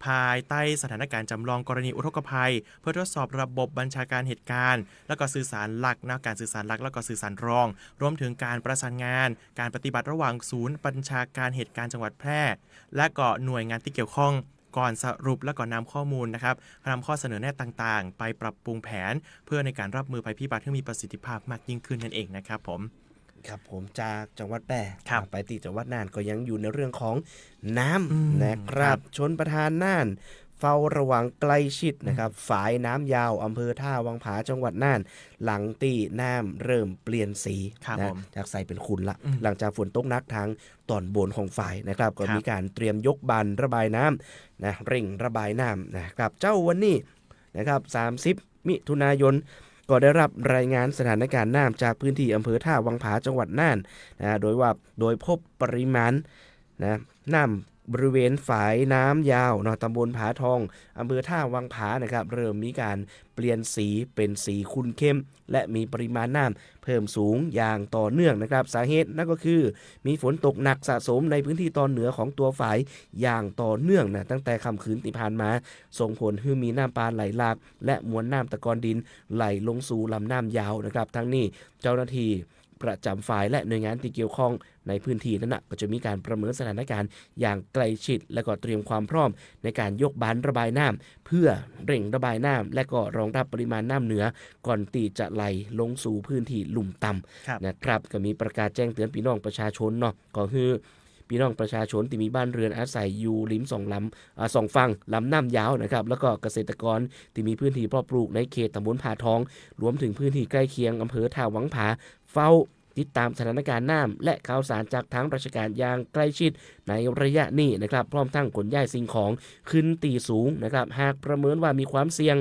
ภายใต้สถานการณ์จำลองกรณีอุทกภัยเพื่อทดสอบระบบบัญชาการเหตุการณ์และก็สื่อสารหลักนะการสื่อสารหลักแล้วก็สื่อสารรองรวมถึงการประสานงานการปฏิบัติระหว่างศูนย์บัญชาการเหตุการณ์จังหวัดแพร่และก็หน่วยงานที่เกี่ยวข้องก่อนสรุปและก่อนนำข้อมูลนะครับนำข้อเสนอแนะต่างๆไปปรับปรุงแผนเพื่อในการรับมือภัยพิบัติให้มีประสิทธิภาพมากยิ่งขึ้นนั่นเองนะครับผมครับผมจากจังหวัดแพร่ไปที่จังหวัดน่านก็ยังอยู่ในเรื่องของน้ำนะครับชนประทานน่านเฝ้าระวังใกล้ชิดนะครับฝายน้ำยาวอำเภอท่าวังผาจังหวัดน่านหลังตีน้ำเริ่มเปลี่ยนสีนะจากใสเป็นขุ่นละหลังจากฝนตกหนักทางตอนบนของฝ่ายนะครับก็มีการเตรียมยกบันระบายน้ำนะเร่งระบายน้ำนะครับเจ้าวันนี้นะครับ30 มิถุนายนก็ได้รับรายงานสถานการณ์น้ำจากพื้นที่อำเภอท่าวังผาจังหวัดน่านนะโดยพบปริมาณนะน้ำบริเวณฝายน้ำยาวตำบลผาทองอำเภอท่าวังผานะครับเริ่มมีการเปลี่ยนสีเป็นสีขุ่นเข้มและมีปริมาณน้ำเพิ่มสูงอย่างต่อเนื่องนะครับสาเหตุนั่นก็คือมีฝนตกหนักสะสมในพื้นที่ตอนเหนือของตัวฝายอย่างต่อเนื่องนะตั้งแต่ค่ำคืนที่ผ่านมาส่งผลให้มีน้ำปานไหลหลากและมวลน้ำตะกอนดินไหลลงสู่ลำน้ำยาวนะครับทั้งนี้เจ้าหน้าที่ประจำฝ่ายและหน่วยงานที่เกี่ยวข้องในพื้นที่นั้นก็จะมีการประเมินสถานการณ์อย่างใกล้ชิดและก็เตรียมความพร้อมในการยกบันระบายน้ำเพื่อเร่งระบายน้ำและก็รองรับปริมาณน้ำเหนือก่อนที่จะไหลลงสู่พื้นที่ลุ่มต่ำนะครับก็มีประกาศแจ้งเตือนพี่น้องประชาชนเนาะก็คือพี่น้องประชาชนที่มีบ้านเรือนอาศัยอยู่ริมสองฝั่งลำน้ำยาวนะครับแล้วก็เกษตรกรที่มีพื้นที่เพาะปลูกในเขตตำบลผาทองรวมถึงพื้นที่ใกล้เคียงอำเภอท่าวังผาเฝ้าติดตามสถานการณ์น้ำและข่าวสารจากทางราชการอย่างใกล้ชิดในระยะนี้นะครับพร้อมทั้งขนย้ายสิ่งของขึ้นตีสูงนะครับหากประเมินว่ามีความเสี่ยง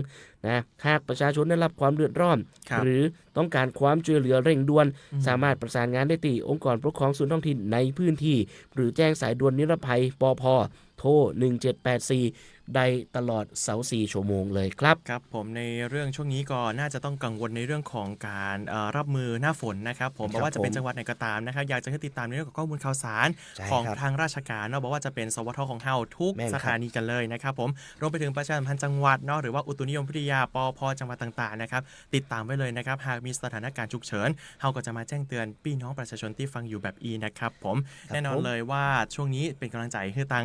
นะหากประชาชนได้รับความเดือดร้อนหรือต้องการความช่วยเหลือเร่งด่วนสามารถประสานงานได้ที่องค์กรปกครองส่วนท้องถิ่นในพื้นที่หรือแจ้งสายด่วนนิรภัยปภ.โทร1784ได้ตลอด24 ชั่วโมงเลยครับครับผมในเรื่องช่วงนี้ก็น่าจะต้องกังวลในเรื่องของการรับมือหน้าฝนนะครับผมบอกว่าจะเป็นจังหวัดไหนก็ตามนะครับอยากจะให้ติดตามในเรื่องของข้อมูลข่าวสารของทางราชการเนาะบอกว่าจะเป็นสวทของเฮาทุกสถานีกันเลยนะครับผมรวมไปถึงประชาสัมพันธ์จังหวัดเนาะหรือว่าอุตุนิยมวิทยาปภ.จังหวัดต่างๆนะครับติดตามไว้เลยนะครับหากมีสถานการณ์ฉุกเฉินเฮาก็จะมาแจ้งเตือนพี่น้องประชาชนที่ฟังอยู่แบบนะครับผมแน่นอนเลยว่าช่วงนี้เป็นกำลังใจให้ทาง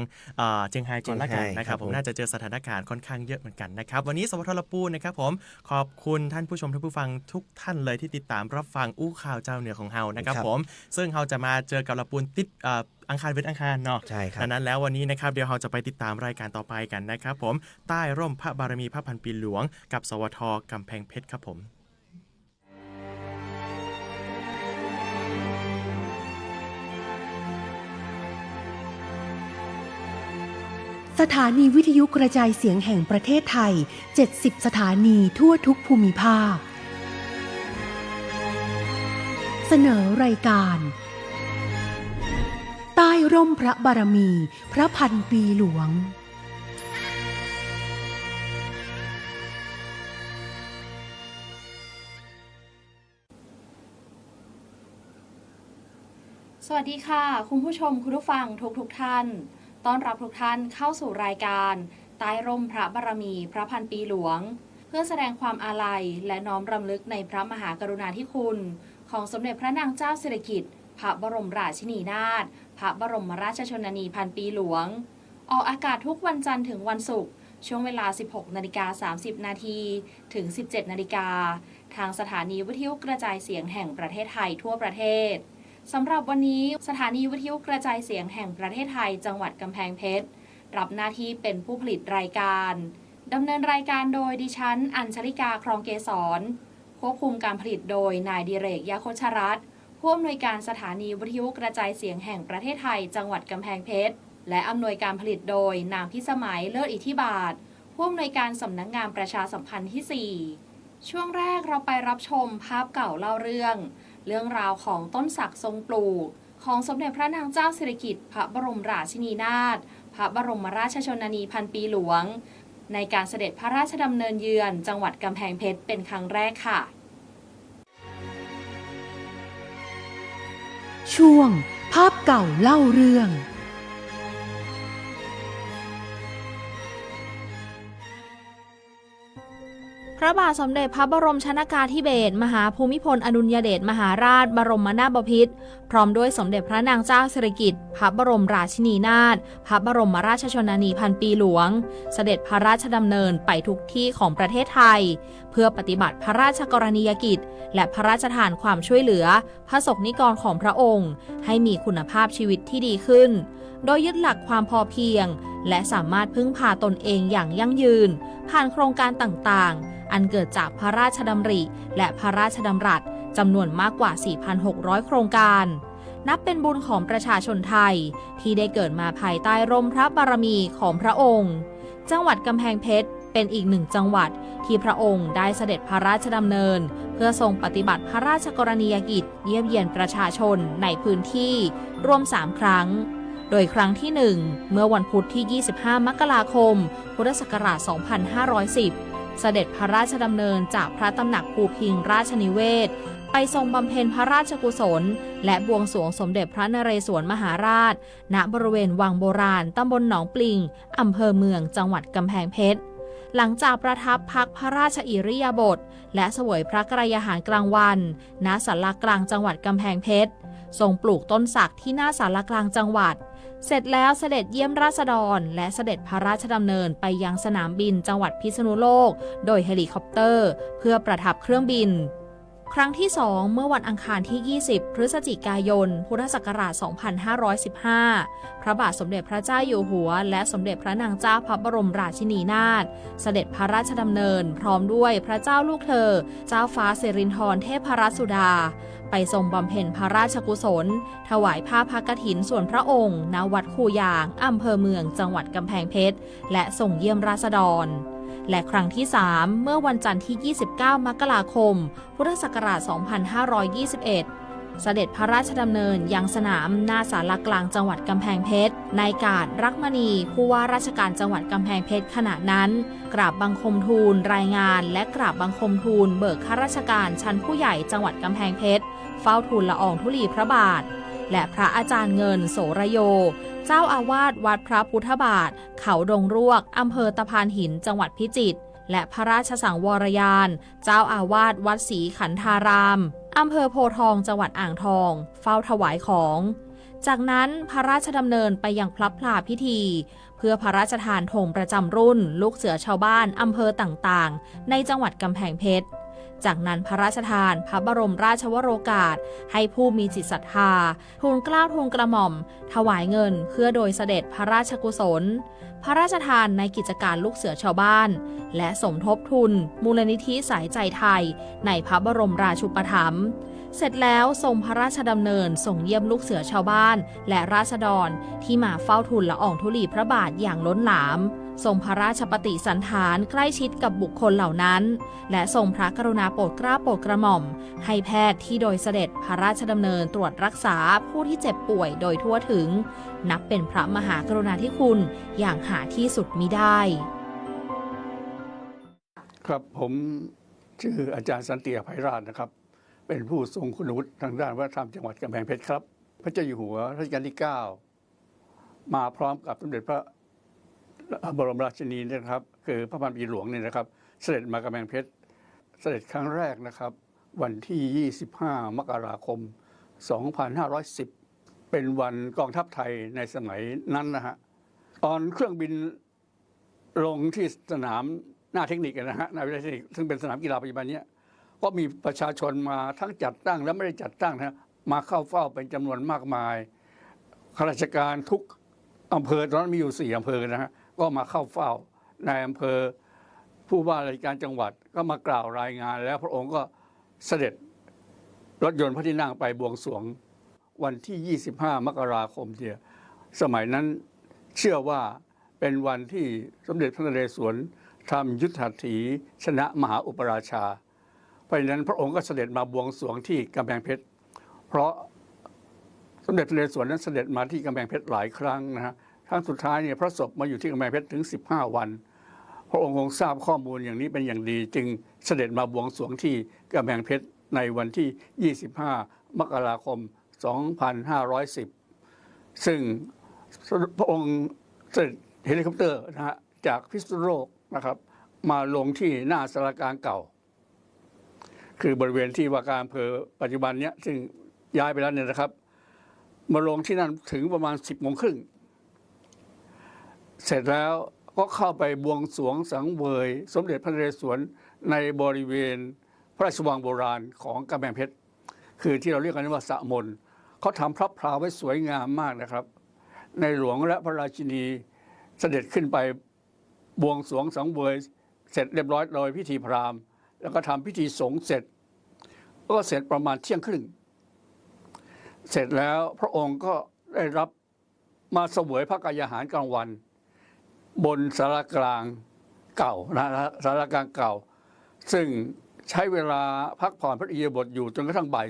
เจียงไฮ้ก่อนละกันนะครับผมน่าจะเจอสถานการณ์ค่อนข้างเยอะเหมือนกันนะครับวันนี้สวทลปูนะครับผมขอบคุณท่านผู้ชมท่านผู้ฟังทุกท่านเลยที่ติดตามรับฟังอู้ข่าวเจ้าเหนือของเฮานะครับผมซึ่งเฮาจะมาเจอกับละปูนติดอังคารเว้นอังคารเนาะดังนั้นแล้ววันนี้นะครับเดี๋ยวเราจะไปติดตามรายการต่อไปกันนะครับผมใต้ร่มพระบารมีพระพันปีหลวงกับสวทกำแพงเพชรครับผมสถานีวิทยุกระจายเสียงแห่งประเทศไทย70สถานีทั่วทุกภูมิภาคเสนอรายการใต้ร่มพระบารมีพระพันปีหลวงสวัสดีค่ะคุณผู้ชมคุณผู้ฟังทุกท่านต้อนรับทุกท่านเข้าสู่รายการใต้ร่มพระบารมีพระพันปีหลวงเพื่อแสดงความอาลัยและน้อมรำลึกในพระมหากรุณาธิคุณของสมเด็จพระนางเจ้าสิริกิติ์พระบรมราชินีนาถพระบรมราชชนนีพันปีหลวงออกอากาศทุกวันจันทร์ถึงวันศุกร์ช่วงเวลา 16:30 น.ถึง 17:00 น.ทางสถานีวิทยุกระจายเสียงแห่งประเทศไทยทั่วประเทศสำหรับวันนี้สถานีวิทยุกระจายเสียงแห่งประเทศไทยจังหวัดกำแพงเพชรรับหน้าที่เป็นผู้ผลิตรายการ ดำเนินรายการโดยดิฉันอัญชลิกาครองเกษรควบคุมการผลิตโดยนายดิเรก ยาโคชรัตน์ผู้อำนวยการสถานีวิทยุกระจายเสียงแห่งประเทศไทยจังหวัดกำแพงเพชรและอำนวยการผลิตโดยนางพิสมัยเลิศอิทธิบาทผู้อำนวยการสำนักงานประชาสัมพันธ์ที่ 4ช่วงแรกเราไปรับชมภาพเก่าเล่าเรื่องราวของต้นศักดิ์ทรงปลูกของสมเด็จพระนางเจ้าสิริกิติ์พระบรมราชินีนาถพระบรมราชชนนีพันปีหลวงในการเสด็จพระราชดำเนินเยือนจังหวัดกำแพงเพชรเป็นครั้งแรกค่ะช่วงภาพเก่าเล่าเรื่องพระบาทสมเด็จพระบรมชนกาธิเบศรมหาภูมิพลอดุลยเดชมหาราชบรมนาถบพิตรพร้อมด้วยสมเด็จพระนางเจ้าสิริกิติ์พระบรมราชินีนาถพระบรมราชชนนีพันปีหลวงเสด็จพระราชดำเนินไปทุกที่ของประเทศไทยเพื่อปฏิบัติพระราชกรณียกิจและพระราชทานความช่วยเหลือพระสงฆ์นิกรของพระองค์ให้มีคุณภาพชีวิตที่ดีขึ้นโดยยึดหลักความพอเพียงและสามารถพึ่งพาตนเองอย่างยั่งยืนผ่านโครงการต่างๆอันเกิดจากพระราชดำริและพระราชดำรัสจำนวนมากกว่า 4,600 โครงการนับเป็นบุญของประชาชนไทยที่ได้เกิดมาภายใต้ร่มพระบารมีของพระองค์จังหวัดกำแพงเพชรเป็นอีกหนึ่งจังหวัดที่พระองค์ได้เสด็จพระราชดำเนินเพื่อทรงปฏิบัติพระราชกรณียกิจเยี่ยมเยียนประชาชนในพื้นที่รวม 3 ครั้งโดยครั้งที่ 1 เมื่อวันพุธที่ 25 มกราคม พุทธศักราช 2510เสด็จพระราชดำเนินจากพระตำหนักภูพิงราชนิเวศไปทรงบำเพ็ญพระราชกุศลและบวงสรวงสมเด็จพระนเรศวรมหาราชณบริเวณวังโบราณตำบลหนองปลิงอำเภอเมืองจังหวัดกำแพงเพชรหลังจากประทับพักพระราชอิริยาบถและเสวยพระกรายอาหารกลางวันณศาลากลางจังหวัดกำแพงเพชรทรงปลูกต้นศักดิ์ที่หน้าศาลากลางจังหวัดเสร็จแล้วเสด็จเยี่ยมราษฎรและเสด็จพระราชดำเนินไปยังสนามบินจังหวัดพิษณุโลกโดยเฮลิคอปเตอร์เพื่อประทับเครื่องบินครั้งที่ 2 เมื่อวันอังคารที่ 20 พฤศจิกายน พุทธศักราช 2515 พระบาทสมเด็จพระเจ้าอยู่หัวและสมเด็จพระนางเจ้าพระบรมราชินีนาถเสด็จพระราชดำเนินพร้อมด้วยพระเจ้าลูกเธอเจ้าฟ้าสิรินธรเทพรัตนสุดาไปทรงบำเพ็ญพระราชกุศลถวายผ้าพระกฐินส่วนพระองค์ณวัดคูยางอำเภอเมืองจังหวัดกำแพงเพชรและส่งเยี่ยมราษฎรและครั้งที่ 3 เมื่อวันจันทร์ที่ 29 มกราคม พุทธศักราช 2521 เสด็จพระราชดำเนินยังสนามหน้าศาลากลางจังหวัดกำแพงเพชรนายกาจรักมณีผู้ว่าราชการจังหวัดกำแพงเพชรขณะนั้นกราบบังคมทูลรายงานและกราบบังคมทูลเบิกข้าราชการชั้นผู้ใหญ่จังหวัดกำแพงเพชรเฝ้าทูลละอองธุลีพระบาทและพระอาจารย์เงินโสระโยเจ้าอาวาสวัดพระพุทธบาทเขาดงรวกอำเภอตะพานหินจังหวัดพิจิตรและพระราชสังวรยานเจ้าอาวาสวัดศรีขันธารามอำเภอโพธิ์ทองจังหวัดอ่างทองเฝ้าถวายของจากนั้นพระราชดำเนินไปยังพลับพลาพิธีเพื่อพระราชทานธงประจำรุ่นลูกเสือชาวบ้านอำเภอต่างๆในจังหวัดกำแพงเพชรจากนั้นพระราชทานพระบรมราชวโรกาสให้ผู้มีจิตศรัทธาทูลเกล้าทูลกระหม่อมถวายเงินเพื่อโดยเสด็จพระราชกุศลพระราชทานในกิจการลูกเสือชาวบ้านและสมทบทุนมูลนิธิสายใจไทยในพระบรมราชูปถัมภ์เสร็จแล้วทรงพระราชดำเนินส่งเยี่ยมลูกเสือชาวบ้านและราษฎรที่มาเฝ้าทูลละอองธุลีพระบาทอย่างล้นหลามทรงพระราชปฏิสันถานใกล้ชิดกับบุคคลเหล่านั้นและทรงพระกรุณาโปรดเกล้าโปรดกระหม่อมให้แพทย์ที่โดยเสด็จพระราชดำเนินตรวจรักษาผู้ที่เจ็บป่วยโดยทั่วถึงนับเป็นพระมหากรุณาธิคุณอย่างหาที่สุดมิได้ครับผมชื่ออาจารย์สันติอภัยราชนะครับเป็นผู้ทรงคุณวุฒิทางด้านวัฒนธรรมจังหวัดกำแพงเพชรครับพระเจ้าอยู่หัวรัชกาลที่ 9มาพร้อมกับสมเด็จพระบรมราชินีนะครับคือพระพันปีหลวงเนี่ยนะครับเสด็จมากำแพงเพชรเสด็จครั้งแรกนะครับวันที่ 25 มกราคม 2510 เป็นวันกองทัพไทยในสมัยนั้นนะฮะตอนเครื่องบินลงที่สนามหน้าเทคนิคนะฮะหน้าวิทยาลัยเทคนิคซึ่งเป็นสนามกีฬาปัจจุบันนี้ก็มีประชาชนมาทั้งจัดตั้งและไม่ได้จัดตั้งนะมาเข้าเฝ้าเป็นจำนวนมากมายข้าราชการทุกอำเภอตอนนั้นมีอยู่4 อำเภอนะฮะก็มาเข้าเฝ้าในอำเภอ ผู้ว่าราชการจังหวัดก็มากล่าวรายงานแล้วพระองค์ก็เสด็จรถยนต์พระที่นั่งไปบวงสรวงวันที่ 25 มกราคมเนี่ยสมัยนั้นเชื่อว่าเป็นวันที่สมเด็จพระนเรศวรทำยุทธหัตถีชนะมหาอุปราชาเพราะฉะนั้นพระองค์ก็เสด็จมาบวงสรวงที่กำแพงเพชรเพราะสมเด็จพระนเรศวรนั้นเสด็จมาที่กำแพงเพชรหลายครั้งนะฮะครั้งสุดท้ายเนี่ยพระศพมาอยู่ที่กำแพงเพชรถึง15 วันพระองค์คงทราบข้อมูลอย่างนี้เป็นอย่างดีจึงเสด็จมาบวงสรวงที่กำแพงเพชรในวันที่ 25 มกราคม 2510 ซึ่งพระองค์เสด็จเฮลิคอปเตอร์นะฮะจากพิษณุโลกนะครับมาลงที่หน้าสารกลางเก่าคือบริเวณที่ว่าการอำเภอปัจจุบันเนี้ยซึ่งย้ายไปแล้วเนี่ยนะครับมาลงที่นั่นถึงประมาณ 10 โมงครึ่งเสร็จแล้วก็เข้าไปบวงสรวงสังเวยสมเด็จพระนเรศวรในบริเวณพระราชวังโบราณของกำแพงเพชรคือที่เราเรียกกันว่าสระมนเขาทำพระพลาไว้สวยงามมากนะครับในหลวงและพระราชินีเสด็จขึ้นไปบวงสรวงสังเวยเสร็จเรียบร้อยโดยพิธีพราหมณ์แล้วก็ทำพิธีสงฆ์เสร็จก็เสร็จประมาณเที่ยงครึ่งเสร็จแล้วพระองค์ก็ได้รับมาเสวยพระกายอาหารกลางวันบนศาลากลางเก่านะศาลากลางเก่าซึ่งใช้เวลาพักผ่อนพระอิริยาบถอยู่จนกระทั่งบ่าย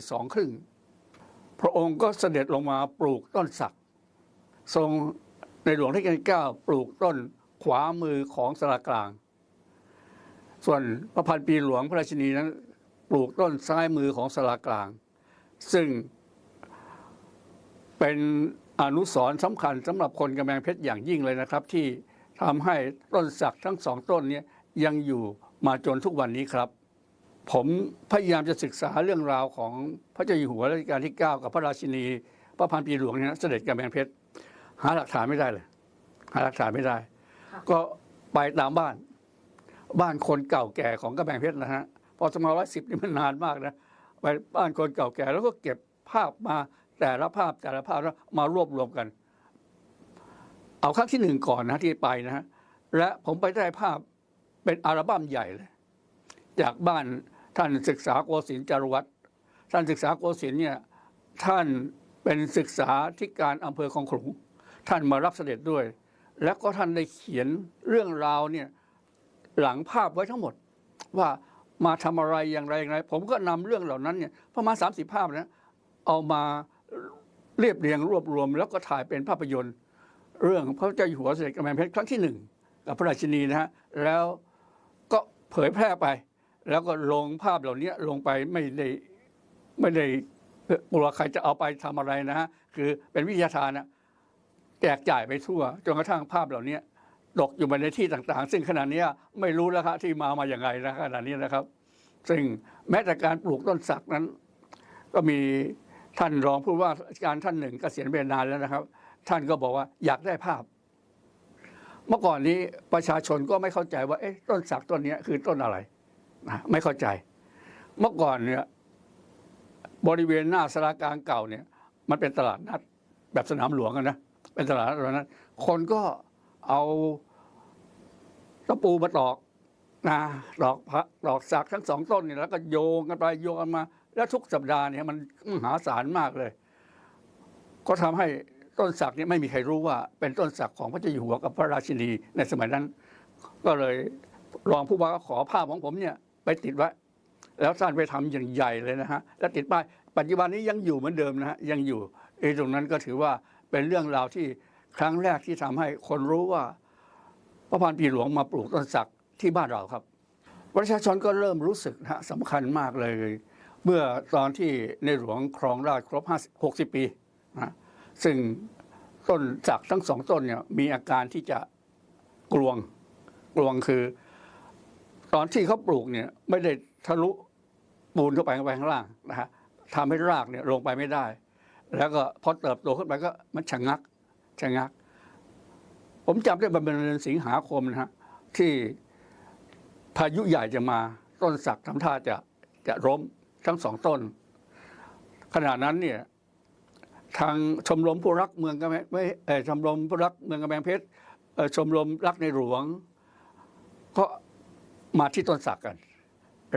2:30พระองค์ก็เสด็จลงมาปลูกต้นสักทรงในหลวงรัชกาลที่ 9ปลูกต้นขวามือของศาลากลางส่วนพระพันปีหลวงพระราชินีนั้นปลูกต้นซ้ายมือของศาลากลางซึ่งเป็นอนุสรณ์สำคัญสำหรับคนกำแพงเพชรอย่างยิ่งเลยนะครับที่ทำให้ต้นสักทั้ง2 ต้นนี้ยังอยู่มาจนทุกวันนี้ครับผมพยายามจะศึกษาเรื่องราวของพระเจ้าอยู่หัวรัชกาลที่ 9กับพระราชินีพระพันปีหลวงเนี่ยเสด็จกำแพงเพชรหาหลักฐานไม่ได้เลยหาหลักฐานไม่ได้ก็ไปตามบ้านคนเก่าแก่ของกำแพงเพชรนะฮะพศ2510นี่มันนานมากนะไปบ้านคนเก่าแก่แล้วก็เก็บภาพมาแต่ละภาพแล้วมารวบรวมกันเอาครั้งที่ 1ก่อนนะที่ไปนะฮะและผมไปได้ภาพเป็นอัลบั้มใหญ่เลยจากบ้านท่านศึกษาโกสินทร์จารุวัฒน์ท่านศึกษาโกสินทร์เนี่ยท่านเป็นศึกษาธิการอำเภอคลองขลุงท่านมารับเสด็จด้วยแล้วก็ท่านได้เขียนเรื่องราวเนี่ยหลังภาพไว้ทั้งหมดว่ามาทำอะไรอย่างไรผมก็นำเรื่องเหล่านั้นเนี่ยประมาณ30 ภาพนะเอามาเรียบเรียงรวบรวมแล้วก็ถ่ายเป็นภาพยนตร์เรื่องพระเจ้าอยู่หัวเสด็จกำแพงเพชรครั้งที่ 1กับพระราชินีนะฮะแล้วก็เผยแพร่ไปแล้วก็ลงภาพเหล่านี้ลงไปไม่ได้กลัวใครจะเอาไปทำอะไรนะฮะคือเป็นวิทยาทานนะแจกจ่ายไปทั่วจนกระทั่งภาพเหล่านี้ตกอยู่ในที่ต่างๆซึ่งขณะนี้ไม่รู้แล้วครับที่มาอย่างไรนะขณะนี้นะครับซึ่งแม้แต่การปลูกต้นสักนั้นก็มีท่านรองผู้ว่าราชการท่านหนึ่งเกษียณไปนานแล้วนะครับท่านก็บอกว่าอยากได้ภาพเมื่อก่อนนี้ประชาชนก็ไม่เข้าใจว่าต้นสักต้นนี้คือต้นอะไรนะไม่เข้าใจเมื่อก่อนเนี่ยบริเวณหน้าศาลากลางเก่าเนี่ยมันเป็นตลาดนัดแบบสนามหลวงนะเป็นตลาดนัดนั้นคนก็เอาตะปูมาตอกนะตอกสักทั้ง2 ต้นเนี่ยแล้วก็โยงกันไปโยงกันมาแล้วทุกสัปดาห์เนี่ยมันมหาศาลมากเลยก็ทำให้ต้นสักเนี่ยไม่มีใครรู้ว่าเป็นต้นสักของพระเจ้าอยู่หัวกับพระราชินีในสมัยนั้นก็เลยรองผู้ว่าก็ขอภาพของผมเนี่ยไปติดไว้แล้วท่านไปทำอย่างใหญ่เลยนะฮะแล้วติดป้ายปัจจุบันนี้ยังอยู่เหมือนเดิมนะฮะยังอยู่ตรงนั้นก็ถือว่าเป็นเรื่องราวที่ครั้งแรกที่ทำให้คนรู้ว่าพระพันปีหลวงมาปลูกต้นสักที่บ้านเราครับประชาชนก็เริ่มรู้สึกนะสำคัญมากเลยเมื่อตอนที่ในหลวงครองราชย์ครบ60 ปีนะซึ่งต้นสักทั้ง2 ต้นเนี่ยมีอาการที่จะกลวงคือตอนที่เขาปลูกเนี่ยไม่ได้ทะลุปูนเข้าไปข้างล่างนะฮะทำให้รากเนี่ยลงไปไม่ได้แล้วก็พอเติบโตขึ้นไปก็มันชะงักผมจำได้เป็นเดือนสิงหาคมนะฮะที่พายุใหญ่จะมาต้นสักทำท่าจะล้มทั้ง2 ต้นขณะนั้นเนี่ยทางชมรมผู้รักเมืองกำแพงชมรมผู้รักเมืองกำแพงเพชรชมรมรักในหลวงก็ มาที่ต้นสักกัน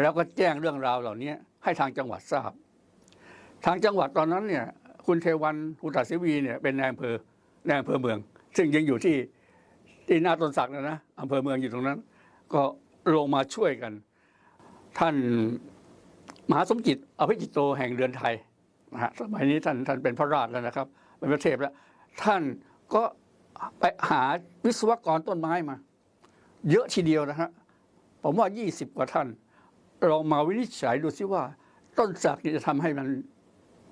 แล้วก็แจ้งเรื่องราวเหล่านี้ให้ทางจังหวัดทราบทางจังหวัดตอนนั้นเนี่ยคุณเทวันอุตตศิวีเนี่ยเป็นนายอำเภอเมืองซึ่งยังอยู่ที่หน้าต้นสักนะอำเภอเมืองอยู่ตรงนั้นก็ลงมาช่วยกันท่านมหาสมจิตอภิจิตโตแห่งเรือนไทยนะฮะสมัยนี้ท่านเป็นพระราชแล้วนะครับเป็นพระเทพแล้วท่านก็ไปหาวิศวกรต้นไม้มาเยอะทีเดียวนะฮะผมว่า20 กว่าท่านลองมาวินิจฉัยดูซิว่าต้นสักจะทำให้มัน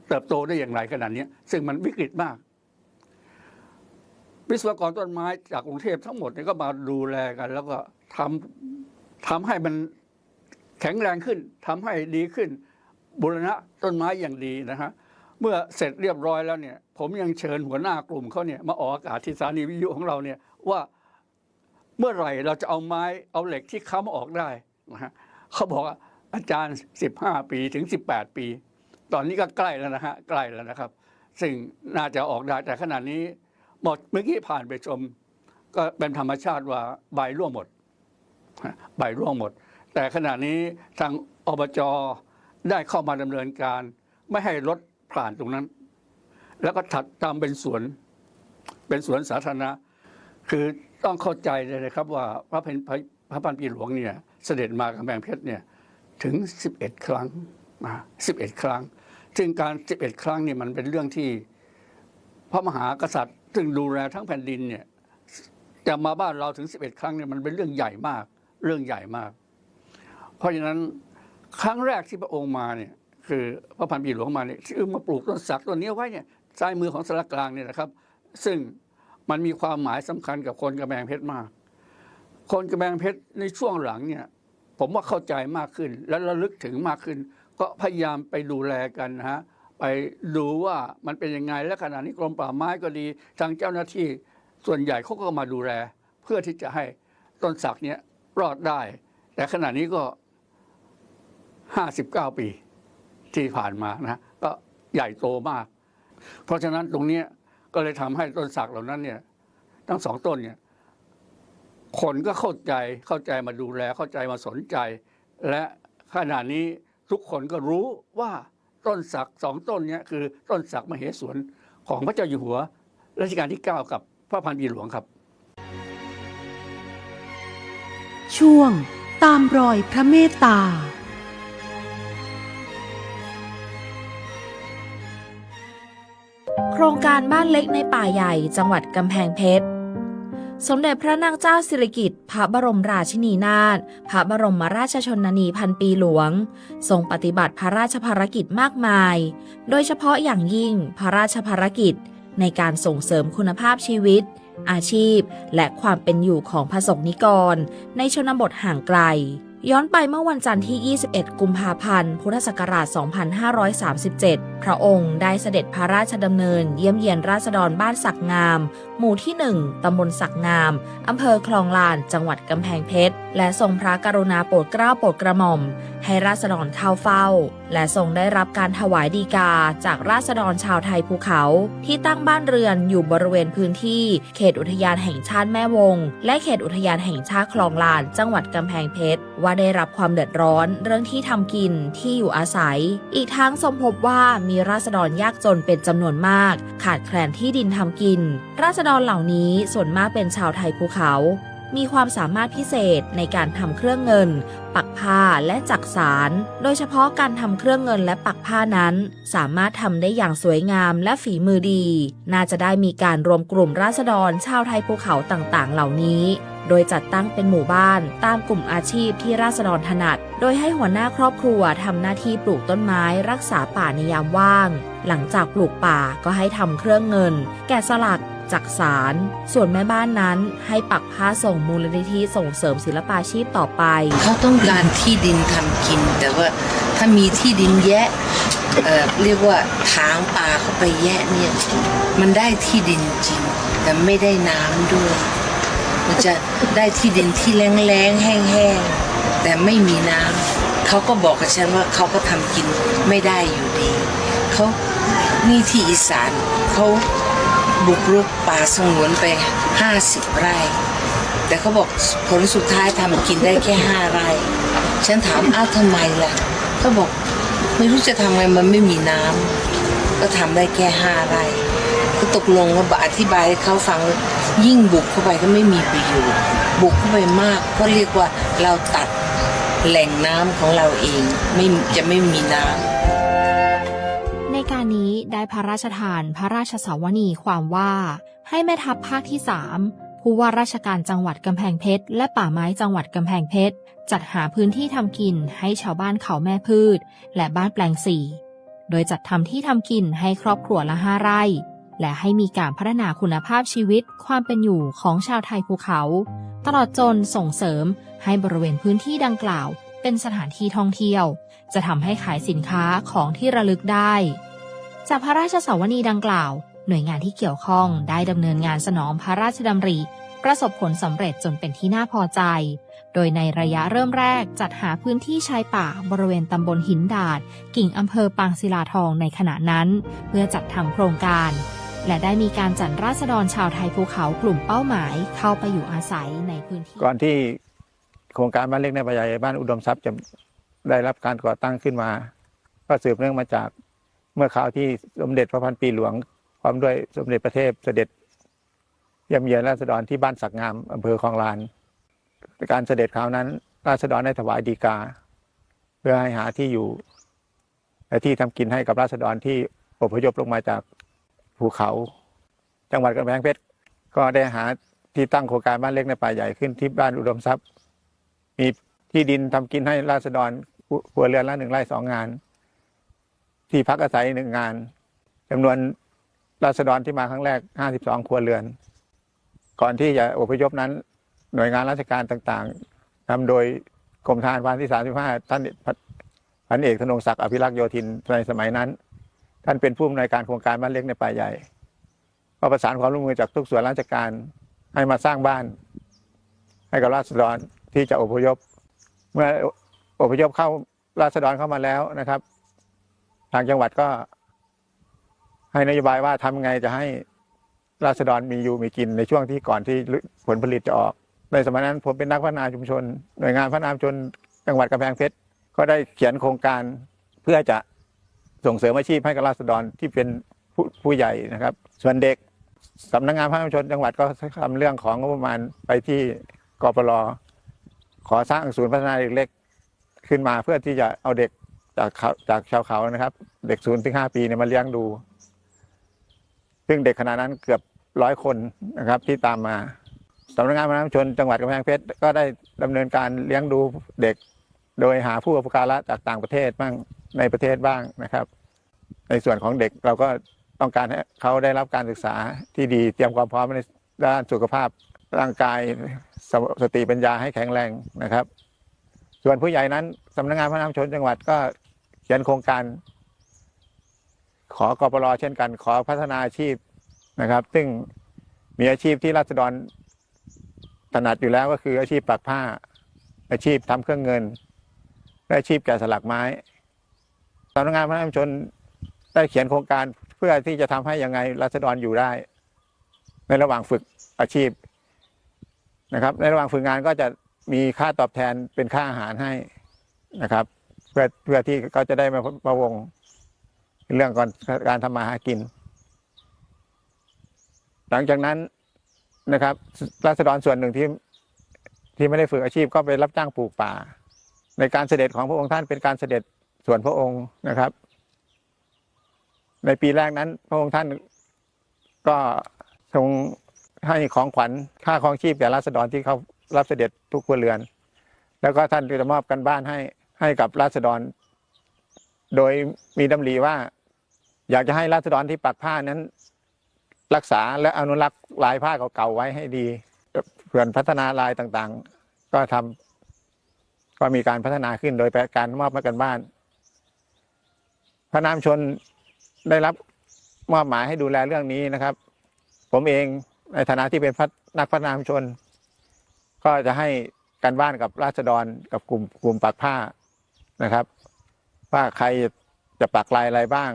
เติบโตได้อย่างไรขนาดนี้ซึ่งมันวิกฤตมากวิศวกรต้นไม้จากกรุงเทพทั้งหมดก็มาดูแลกันแล้วก็ทำให้มันแข็งแรงขึ้นทำให้ดีขึ้นบูรณะต้นไม้อย่างดีนะฮะเมื่อเสร็จเรียบร้อยแล้วเนี่ยผมยังเชิญหัวหน้ากลุ่มเขาเนี่ยมาออกอากาศที่สถานีวิทยุของเราเนี่ยว่าเมื่อไหร่เราจะเอาไม้เอาเหล็กที่ค้ำออกได้นะฮะเขาบอกว่าอาจารย์15 ปีถึง18 ปีตอนนี้ก็ใกล้แล้วนะฮะใกล้แล้วนะครับซึ่งน่าจะออกได้แต่ขณะนี้หมดเมื่อกี้ผ่านไปชมก็เป็นธรรมชาติว่าใบร่วงหมดใบร่วงหมดแต่ขณะนี้ทางอบจ.ได้เข้ามาดำเนินการไม่ให้รถผ่านตรงนั้นแล้วก็ถัดตามเป็นสวนสาธารณะคือต้องเข้าใจเลยนะครับว่าพระพันปีหลวงเนี่ยเสด็จมากำแพงเพชรเนี่ยถึง11 ครั้ง11 ครั้งซึ่งการ11 ครั้งนี่มันเป็นเรื่องที่พระมหากษัตริย์ซึ่งดูแลทั้งแผ่นดินเนี่ยจะมาบ้านเราถึง11 ครั้งเนี่ยมันเป็นเรื่องใหญ่มากเรื่องใหญ่มากเพราะฉะนั้นครั้งแรกที่พระองค์มาเนี่ยคือพระพันปีหลวงมาเนี่ยที่มาปลูกต้นสักต้นนี้ไว้เนี่ยซ้ายมือของสารกลางเนี่ยนะครับซึ่งมันมีความหมายสำคัญกับคนกำแพงเพชรมากคนกำแพงเพชรในช่วงหลังเนี่ยผมว่าเข้าใจมากขึ้นและระลึกถึงมากขึ้นก็พยายามไปดูแลกันนะฮะไปดูว่ามันเป็นยังไงและขณะนี้กรมป่าไม้ก็ดีทางเจ้าหน้าที่ส่วนใหญ่เขาก็มาดูแลเพื่อที่จะให้ต้นสักเนี่ยรอดได้แต่ขณะนี้ก็59 ปีที่ผ่านมานะก็ใหญ่โตมากเพราะฉะนั้นตรงนี้ก็เลยทำให้ต้นสักเหล่านั้นเนี่ยทั้ง2 ต้นเนี่ยคนก็เข้าใจมาดูแลเข้าใจมาสนใจและขณะนี้ทุกคนก็รู้ว่าต้นสัก2 ต้นนี้คือต้นสักมเหสวนของพระเจ้าอยู่หัวรัชกาลที่ 9กับพระพันปีหลวงครับช่วงตามรอยพระเมตตาโครงการบ้านเล็กในป่าใหญ่จังหวัดกำแพงเพชรสมเด็จพระนางเจ้าสิริกิติ์พระบรมราชินีนาถพระบรมราชชนนีพันปีหลวงทรงปฏิบัติพระราชภารกิจมากมายโดยเฉพาะอย่างยิ่งพระราชภารกิจในการส่งเสริมคุณภาพชีวิตอาชีพและความเป็นอยู่ของประสบนิกรในชนบทห่างไกลย้อนไปเมื่อวันจันทร์ที่ 21 กุมภาพันธ์ พุทธศักราช 2537 พระองค์ได้เสด็จพระราชดำเนินเยี่ยมเยียนราษฎรบ้านสักงามหมู่ที่ 1 ตำบลสักงามอำเภอคลองลานจังหวัดกำแพงเพชรและทรงพระกรุณาโปรดเกล้าโปรดกระหม่อมให้ราษฎรเข้าเฝ้าและทรงได้รับการถวายฎีกาจากราษฎรชาวไทยภูเขาที่ตั้งบ้านเรือนอยู่บริเวณพื้นที่เขตอุทยานแห่งชาติแม่วงและเขตอุทยานแห่งชาติคลองลานจังหวัดกำแพงเพชรว่าได้รับความเดือดร้อนเรื่องที่ทำกินที่อยู่อาศัยอีกทั้งทรงพบว่ามีราษฎรยากจนเป็นจำนวนมากขาดแคลนที่ดินทำกินราษฎรเหล่านี้ส่วนมากเป็นชาวไทยภูเขามีความสามารถพิเศษในการทำเครื่องเงินปักผ้าและจักสานโดยเฉพาะการทำเครื่องเงินและปักผ้านั้นสามารถทำได้อย่างสวยงามและฝีมือดีน่าจะได้มีการรวมกลุ่มราษฎรชาวไทยภูเขาต่างๆเหล่านี้โดยจัดตั้งเป็นหมู่บ้านตามกลุ่มอาชีพที่ราษฎรถนัดโดยให้หัวหน้าครอบครัวทำหน้าที่ปลูกต้นไม้รักษาป่าในยามว่างหลังจากปลูกป่าก็ให้ทำเครื่องเงินแกะสลักจักสานส่วนแม่บ้านนั้นให้ปักผ้าส่งมูลนิธิส่งเสริมศิลปาชีพต่อไปเขาต้องการที่ดินทำกินแต่ว่าถ้ามีที่ดินแยะเรียกว่าถางป่าเข้าไปแยะเนี่ยมันได้ที่ดินจริงแต่ไม่ได้น้ำด้วยมันจะได้ที่ดินที่แล้งๆแห้งๆแต่ไม่มีน้ำเขาก็บอกกับฉันว่าเขาก็ทำกินไม่ได้อยู่ดีเขานี่ที่อีสานเขาบุกรุกป่าสงวนไป50 ไร่ แต่เขาบอกผลสุดท้ายทำกินได้แค่5 ไร่ฉันถามอ้าวทำไมล่ะเขาบอกไม่รู้จะทำไงมันไม่มีน้ำก็ทำได้แค่5 ไร่ก็ตกลงว่าอธิบายให้เขาฟังยิ่งบุกเข้าไปก็ไม่มีประโยชน์บุกเข้าไปมากก็เรียกว่าเราตัดแหล่งน้ำของเราเองจะไม่มีน้ำในการนี้ได้พระราชทานพระราชสาวนีความว่าให้แม่ทัพภาคที่ 3ผู้ว่าราชการจังหวัดกำแพงเพชรและป่าไม้จังหวัดกำแพงเพชรจัดหาพื้นที่ทำกินให้ชาวบ้านเขาแม่พืชและบ้านแปลง4โดยจัดทำที่ทำกินให้ครอบครัวละ5 ไร่และให้มีการพัฒนาคุณภาพชีวิตความเป็นอยู่ของชาวไทยภูเขาตลอดจนส่งเสริมให้บริเวณพื้นที่ดังกล่าวเป็นสถานที่ท่องเที่ยวจะทำให้ขายสินค้าของที่ระลึกได้จากพระราชสาวนีดังกล่าวหน่วยงานที่เกี่ยวข้องได้ดำเนินงานสนองพระราชดำริประสบผลสำเร็จจนเป็นที่น่าพอใจโดยในระยะเริ่มแรกจัดหาพื้นที่ชายป่าบริเวณตำบลหินดาดกิ่งอำเภอปางศิลาทองในขณะนั้นเพื่อจัดทำโครงการและได้มีการจัดราษฎรชาวไทยภูเขากลุ่มเป้าหมายเข้าไปอยู่อาศัยในพื้นที่ก่อนที่โครงการบ้านเล็กในป่าใหญ่บ้านอุดมทรัพย์จะได้รับการก่อตั้งขึ้นมาก็สืบเนื่องมาจากเมื่อคราวที่สมเด็จพระพันปีหลวงพร้อมด้วยสมเด็จพระเทพเสด็จเยี่ยมเยียนราษฎรที่บ้านสักงามอำเภอคลองลานการเสด็จคราวนั้นราษฎรได้ถวายฎีกาเพื่อให้หาที่อยู่และที่ทำกินให้กับราษฎรที่อพยพลงมาจากภูเขาจังหวัดกำแพงเพชรก็ได้หาที่ตั้งโครงการบ้านเล็กในป่าใหญ่ขึ้นที่บ้านอุดมทรัพย์มีที่ดินทำกินให้ราษฎรครัวเรือนละ1 ไร่ 2 งานที่พักอาศัย1 งานจำนวนราษฎรที่มาครั้งแรก52 ครัวเรือนก่อนที่จะอพยพนั้นหน่วยงานราชการต่างๆนำโดยกรมทหารพรานที่35ท่านพันเอกธนงศักดิ์อภิรักษ์โยธินในสมัยนั้นท่านเป็นผู้อำนวยการโครงการบ้านเล็กในป่าใหญ่ก็ประสานความร่วมมือจากทุกส่วนราชการให้มาสร้างบ้านให้กับราษฎรที่จะอพยพเมื่ออพยพเข้าราษฎรเข้ามาแล้วนะครับทางจังหวัดก็ให้นโยบายว่าทำไงจะให้ราษฎรมีอยู่มีกินในช่วงที่ก่อนที่ผลผลิตจะออกในสมัยนั้นผมเป็นนักพัฒนาชุมชนหน่วยงานพัฒนาชุมชนจังหวัดกำแพงเพชรก็ได้เขียนโครงการเพื่อจะส่งเสริมอาชีพให้กับราษฎรที่เป็นผู้ใหญ่นะครับส่วนเด็กสำนักงานพัฒนาชุมชนจังหวัดก็ทำเรื่องของงบประมาณไปที่กปร.ขอสร้างศูนย์พัฒนาเด็กเล็กขึ้นมาเพื่อที่จะเอาเด็กจากชาวเขานะครับเด็ก0 ถึง 5 ปีเนี่ยมาเลี้ยงดูซึ่งเด็กขณะนั้นเกือบ100 คนนะครับที่ตามมาสำนักงานพัฒนาชุมชนจังหวัดกำแพงเพชรก็ได้ดำเนินการเลี้ยงดูเด็กโดยหาผู้อุปการะจากต่างประเทศบ้างในประเทศบ้างนะครับในส่วนของเด็กเราก็ต้องการให้เขาได้รับการศึกษาที่ดีเตรียมความพร้อมในด้านสุขภาพร่างกายสติปัญญาให้แข็งแรงนะครับส่วนผู้ใหญ่นั้นสำนักงานพัฒนาชุมชนจังหวัดก็เขียนโครงการขอกปร.เช่นกันขอพัฒนาอาชีพนะครับซึ่งมีอาชีพที่ราษฎรถนัดอยู่แล้วก็คืออาชีพปักผ้าอาชีพทำเครื่องเงินและอาชีพแกะสลักไม้สำนักงานพัฒนาชุมชนได้เขียนโครงการเพื่อที่จะทำให้ยังไงราษฎรอยู่ได้ในระหว่างฝึกอาชีพนะครับในระหว่างฝึกงานก็จะมีค่าตอบแทนเป็นค่าอาหารให้นะครับเพื่อที่เขาจะได้มาพะวงเรื่องการทำมาหากินหลังจากนั้นนะครับราษฎรส่วนหนึ่งที่ไม่ได้ฝึกอาชีพก็ไปรับจ้างปลูกป่าในการเสด็จของพระองค์ท่านเป็นการเสด็จส่วนพระองค์นะครับในปีแรกนั้นพระองค์ท่านก็ทรงให้ของขวัญค่าครองชีพแก่ราษฎรที่เขารับเสด็จทุกครัวเรือนแล้วก็ท่านจะมอบกันบ้านให้กับราษฎรโดยมีดำริว่าอยากจะให้ราษฎรที่ปักผ้านั้นรักษาและอนุรักษ์ลายผ้าเก่าๆไว้ให้ดีเพื่อพัฒนาลายต่างๆก็มีการพัฒนาขึ้นโดยการมอบกันบ้านพระนามชนได้รับมอบหมายให้ดูแลเรื่องนี้นะครับผมเองในฐานะที่เป็นนักพัฒนาชุมชนก็จะให้การบ้านกับราษฎรกับกลุ่มปักผ้านะครับว่าใครจะปักลายอะไรบ้าง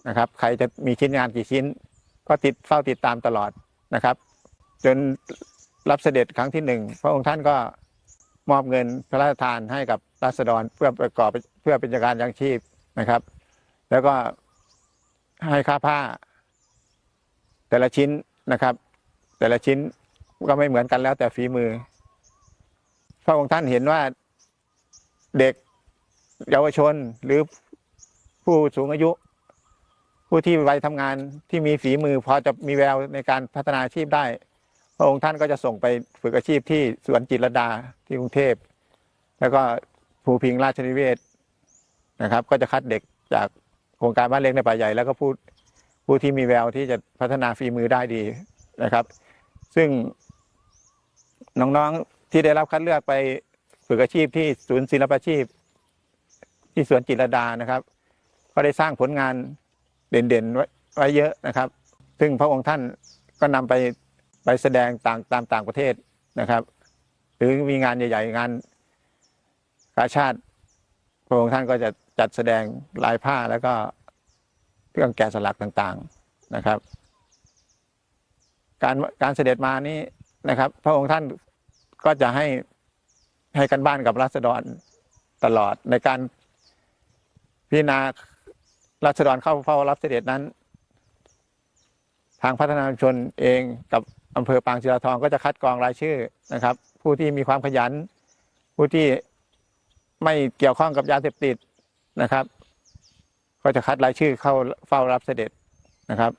นะครับใครจะมีชิ้นงานกี่ชิ้นก็เฝ้าติดตามตลอดนะครับจน รับเสด็จครั้งที่ 1พระองค์ท่านก็มอบเงินพระราชทานให้กับราษฎรเพื่อประกอบเพื่อเป็นการยังชีพนะครับ แล้วก็ให้ค่าผ้าแต่ละชิ้นนะครับ แต่ละชิ้นก็ไม่เหมือนกันแล้วแต่ฝีมือพระองค์ท่านเห็นว่าเด็กเยาวชนหรือผู้สูงอายุผู้ที่วัยทำงานที่มีฝีมือพอจะมีแววในการพัฒนาอาชีพได้พระองค์ท่านก็จะส่งไปฝึกอาชีพที่สวนจิตรลดาที่กรุงเทพแล้วก็ภูพิงราชนิเวศนะครับก็จะคัดเด็กจากโครงการบ้านเล็กในป่าใหญ่แล้วก็ผู้ที่มีแววที่จะพัฒนาฝีมือได้ดีนะครับ ซึ่งน้องๆที่ได้รับคัดเลือกไปฝึกอาชีพที่ศูนย์ศิลปาชีพที่สวนจิตรลดานะครับก็ได้สร้างผลงานเด่นๆไว้เยอะนะครับซึ่งพระองค์ท่านก็นำไปแสดงตามต่างประเทศนะครับหรือมีงานใหญ่ๆงานกาชาติพระองค์ท่านก็จะจัดแสดงลายผ้าแล้วก็เครื่องแกะสลักต่างๆนะครับการเสด็จมานี้นะครับพระองค์ท่านก็จะให้กันบ้านกับราษฎรตลอดในการพิจารณาราษฎรเข้าเฝ้ารับเสด็จนั้นทางพัฒนาชุมชนเองกับอำเภอปางศิลาทองก็จะคัดกรองรายชื่อนะครับผู้ที่มีความขยันผู้ที่ไม่เกี่ยวข้องกับยาเสพติดนะครับก็จะคัดรายชื่อเข้าเฝ้ารับเสด็จนะครับ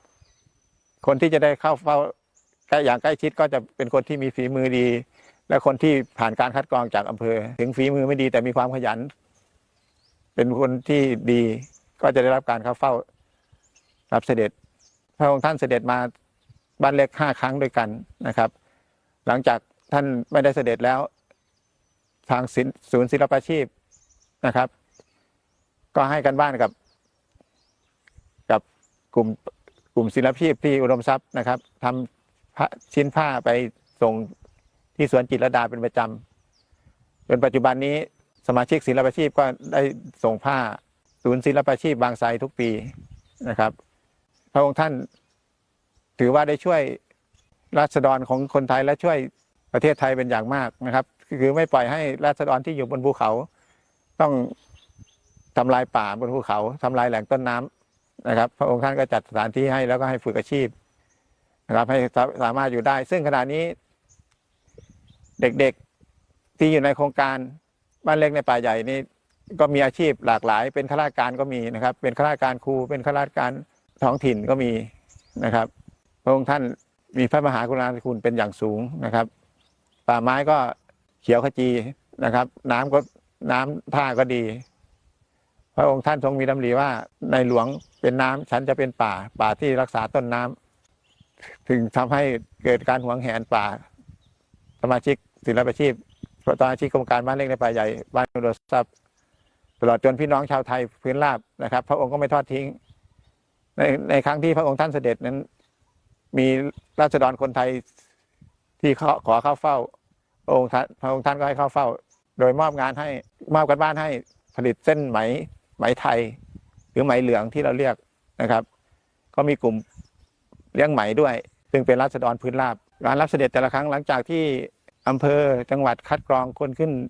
คนที่จะได้เข้าเฝ้าอย่างใกล้ชิดก็จะเป็นคนที่มีฝีมือดีและคนที่ผ่านการคัดกรองจากอำเภอถึงฝีมือไม่ดีแต่มีความขยันเป็นคนที่ดีก็จะได้รับการเข้าเฝ้ารับเสด็จพระองค์ท่านเสด็จมาบ้านเล็ก5 ครั้งด้วยกันนะครับหลังจากท่านไม่ได้เสด็จแล้วทางศูนย์ศิลปาชีพนะครับก็ให้กันบ้านกับกลุ่มศิลปาชีพที่อุดมทรัพย์นะครับทำชิ้นผ้าไปส่งที่สวนจิตรลดาเป็นประจำจนปัจจุบันนี้สมาชิกศิลปาชีพก็ได้ส่งผ้าศูนย์ศิลปาชีพบางไทรทุกปีนะครับพระองค์ท่านถือว่าได้ช่วยราษฎรของคนไทยและช่วยประเทศไทยเป็นอย่างมากนะครับคือไม่ปล่อยให้ราษฎรที่อยู่บนภูเขาต้องทำลายป่าบนภูเขาทำลายแหล่งต้นน้ำนะครับพระองค์ท่านก็จัดสถานที่ให้แล้วก็ให้ฝึกอาชีพนะครับให้สามารถอยู่ได้ซึ่งขณะนี้เด็กๆที่อยู่ในโครงการบ้านเล็กในป่าใหญ่นี่ก็มีอาชีพหลากหลายเป็นข้าราชการก็มีนะครับเป็นข้าราชการครูเป็นข้าราชการท้องถิ่นก็มีนะครับพระองค์ท่านมีพระมหากรุณาธิคุณเป็นอย่างสูงนะครับป่าไม้ก็เขียวขจีนะครับน้ำท่าก็ดีพระองค์ท่านทรงมีดำริว่าในหลวงเป็นน้ำฉันจะเป็นป่าที่รักษาต้นน้ำถึงทำให้เกิดการหวงแหนป่าสมาชิกศิลปาชีพสมาชิกโครงการบ้านเล็กในป่าใหญ่บ้านอุดมทรัพย์ตลอดจนพี่น้องชาวไทยพื้นราบนะครับพระองค์ก็ไม่ทอดทิ้งในครั้งที่พระองค์ท่านเสด็จนั้นมีราษฎรคนไทยที่ขอเข้าเฝ้าพระองค์ท่านก็ให้เข้าเฝ้าโดยมอบกันบ้านให้ผลิตเส้นไหมไทยหรือไหมเหลืองที่เราเรียกนะครับก็มีกลุ่มเลี้ยงไหมด้วยซึ่งเป็นราษฎรพื้นราบการรับเสด็จแต่ละครั้งหลังจากที่อำเภอจังหวัดคัดกรองคน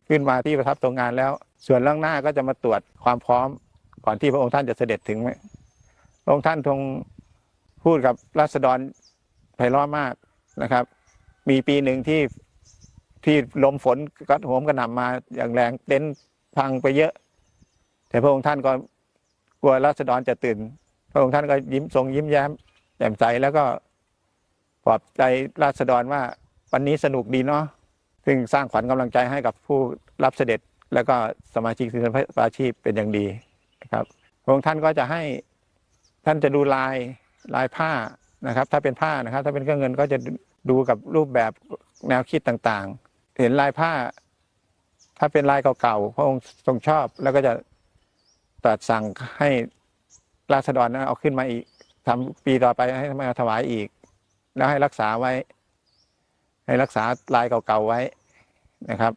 ขึ้นมาที่ประทับตรงงานแล้วส่วนล่างหน้าก็จะมาตรวจความพร้อมก่อนที่พระองค์ท่านจะเสด็จถึงพระองค์ท่านทรงพูดกับราษฎรไพเราะมากนะครับมีปีหนึ่งที่ลมฝนก็โหมกระหน่ำมาอย่างแรงเต็นท์พังไปเยอะแต่พระองค์ท่านก็กลัวราษฎรจะตื่นพระองค์ท่านก็ยิ้มแย้มแจ่มใสแล้วก็ปลอบใจราษฎรว่าวันนี้สนุกดีเนาะซึ่งสร้างขวัญกำลังใจให้กับผู้รับเสด็จแล้วก็สมาชิกศิลปาชีพเป็นอย่างดีนะครับพระองค์ท่านก็จะให้ท่านจะดูลายผ้านะครับถ้าเป็นผ้านะครับถ้าเป็นเครื่องเงินก็จะดูกับรูปแบบแนวคิดต่างๆเห็นลายผ้าถ้าเป็นลายเก่าๆพระองค์ทรงชอบแล้วก็จะตรัสสั่งให้ราษฎรนั้นเอาขึ้นมาอีกทำปีต่อไปให้มาถวายอีกแล้วให้รักษาไว้ให้รักษาลายเก่าๆไว้นะครับ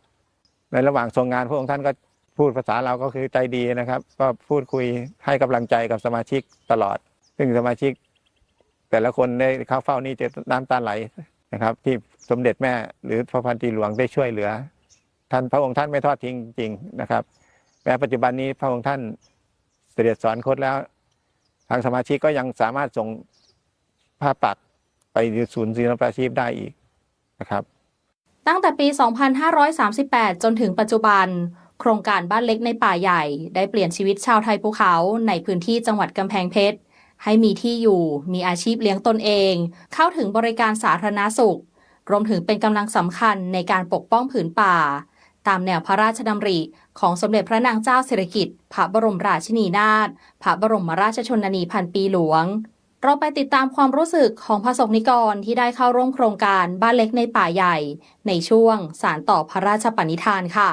ในระหว่างทรงงานพระองค์ท่านก็พูดภาษาเราก็คือใจดีนะครับก็พูดคุยให้กำลังใจกับสมาชิกตลอดซึ่งสมาชิกแต่ละคนได้เข้าเฝ้านี่จะน้ำตาไหล นะครับ ที่สมเด็จแม่หรือพระพันปีหลวงได้ช่วยเหลือท่านพระองค์ท่านไม่ทอดทิ้งจริงนะครับแม้ปัจจุบันนี้พระองค์ท่านเสด็จสวรรคตแล้วทางสมาชิกก็ยังสามารถส่งผ้าปักไปศูนย์ศิลปาชีพได้อีกนะครับตั้งแต่ปี 2538 จนถึงปัจจุบันโครงการบ้านเล็กในป่าใหญ่ได้เปลี่ยนชีวิตชาวไทยภูเขาในพื้นที่จังหวัดกำแพงเพชรให้มีที่อยู่มีอาชีพเลี้ยงตนเองเข้าถึงบริการสาธารณสุขรวมถึงเป็นกำลังสำคัญในการปกป้องผืนป่าตามแนวพระราชดำริของสมเด็จพระนางเจ้าสิริกิติ์พระบรมราชินีนาถพระบรมราชชนนีพันปีหลวงเราไปติดตามความรู้สึกของประสบนิกรที่ได้เข้าร่วมโครงการบ้านเล็กในป่าใหญ่ในช่วงสานต่อพระราชปณิธานค่ะ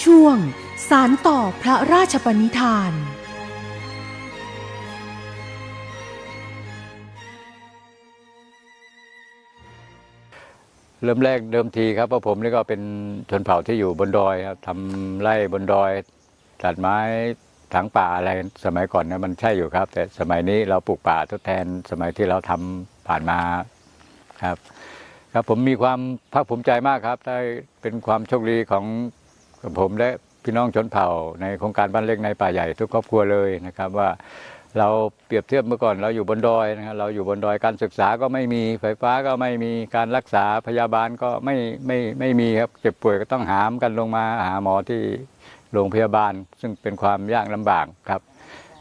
ช่วงสานต่อพระราชปณิธาน เริ่มแรกเดิมทีครับเพราะผมนี่ก็เป็นชนเผ่าที่อยู่บนดอยครับทำไร่บนดอยตัดไม้ถางป่าอะไรสมัยก่อนนะมันใช่อยู่ครับแต่สมัยนี้เราปลูกป่าทดแทนสมัยที่เราทำผ่านมาครับครับผมมีความภาคภูมิใจมากครับได้เป็นความโชคดีของผมและพี่น้องชนเผ่าในโครงการบ้านเล็กในป่าใหญ่ทุกครอบครัวเลยนะครับว่าเราเปรียบเทียบเมื่อก่อนเราอยู่บนดอยนะครับเราอยู่บนดอยการศึกษาก็ไม่มีไฟฟ้าก็ไม่มีการรักษาพยาบาลก็ไม่มีครับเจ็บป่วยก็ต้องหามกันลงมาหาหมอที่โรงพยาบาลซึ่งเป็นความยากลำบากครับ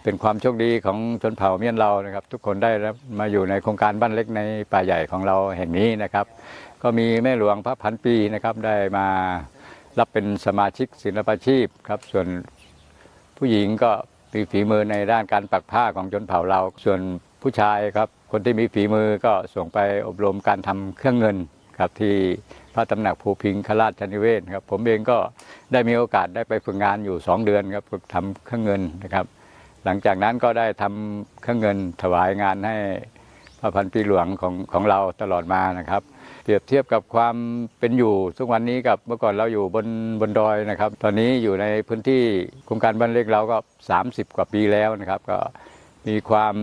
เป็นความโชคดีของชนเผ่าเมียนเรานะครับทุกคนได้มาอยู่ในโครงการบ้านเล็กในป่าใหญ่ของเราแห่งนี้นะครับก็มีแม่หลวงพระพันปีนะครับได้มารับเป็นสมาชิกศิลปาชีพครับส่วนผู้หญิงก็มีฝีมือในด้านการปักผ้าของชนเผ่าเราส่วนผู้ชายครับคนที่มีฝีมือก็ส่งไปอบรมการทำเครื่องเงินครับที่พระตำหนักภูพิงคราชนิเวศครับผมเองก็ได้มีโอกาสได้ไปฝึกงานอยู่2 เดือนครับฝึกทำเครื่องเงินนะครับหลังจากนั้นก็ได้ทำเครื่องเงินถวายงานให้พระพันปีหลวงของเราตลอดมานะครับเปรียบเทียบกับความเป็นอยู่ทุกวันนี้กับเมื่อก่อนเราอยู่บนดอยนะครับตอนนี้อยู่ในพื้นที่โครงการบ้านเล็กเราก็30 กว่าปีแล้วนะครับก็มีความ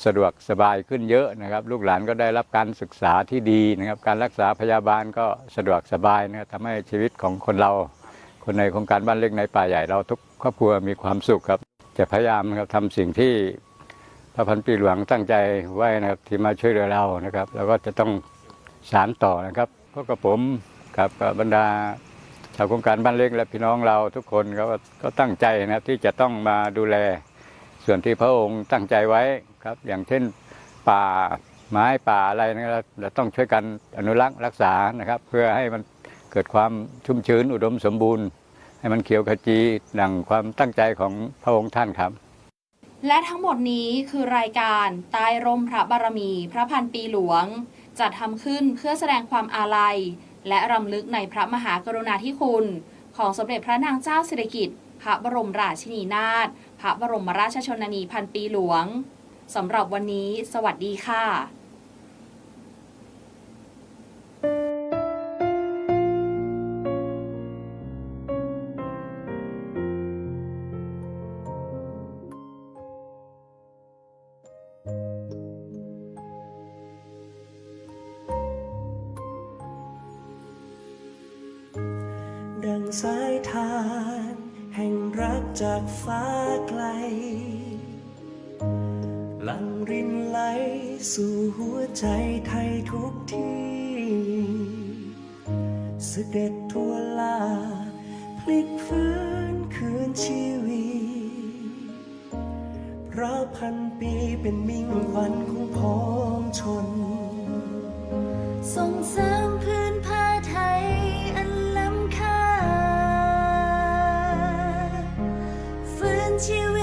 สะดวกสบายขึ้นเยอะนะครับลูกหลานก็ได้รับการศึกษาที่ดีนะครับการรักษาพยาบาลก็สะดวกสบายนะครับทำให้ชีวิตของคนเราคนในโครงการบ้านเล็กในป่าใหญ่เราทุกครอบครัวมีความสุขครับจะพยายามนะครับทำสิ่งที่พระพันปีหลวงตั้งใจไว้นะครับที่มาช่วยเหลือเรานะครับแล้วก็จะต้องสานต่อนะครับก็กับผมกับบรรดาชาวโครงการบ้านเล็กและพี่น้องเราทุกคนก็ตั้งใจนะที่จะต้องมาดูแลส่วนที่พระองค์ตั้งใจไว้ครับอย่างเช่นป่าไม้ป่าอะไรนะครับเราต้องช่วยกันอนุรักษ์รักษานะครับเพื่อให้มันเกิดความชุ่มชื้นอุดมสมบูรณ์ให้มันเขียวขจีดังความตั้งใจของพระองค์ท่านครับและทั้งหมดนี้คือรายการใต้ร่มพระบารมีพระพันปีหลวงจัดทำขึ้นเพื่อแสดงความอาลัยและรำลึกในพระมหากรุณาธิคุณของสมเด็จพระนางเจ้าสิริกิติ์พระบรมราชินีนาถพระบรมราชชนนีพันปีหลวงสำหรับวันนี้สวัสดีค่ะดังสายทานแห่งรักจากฟ้าไกลหลั่งรินไหลสู่หัวใจไทยทุกที่เสด็จทั่วลาพลิกฟื้นคืนชีวิตพระพันปีเป็นมิ่งขวัญของพ้องชนส่งเสริมพื้นผ้าไทยอันล้ำค่าฟื้นชีวิต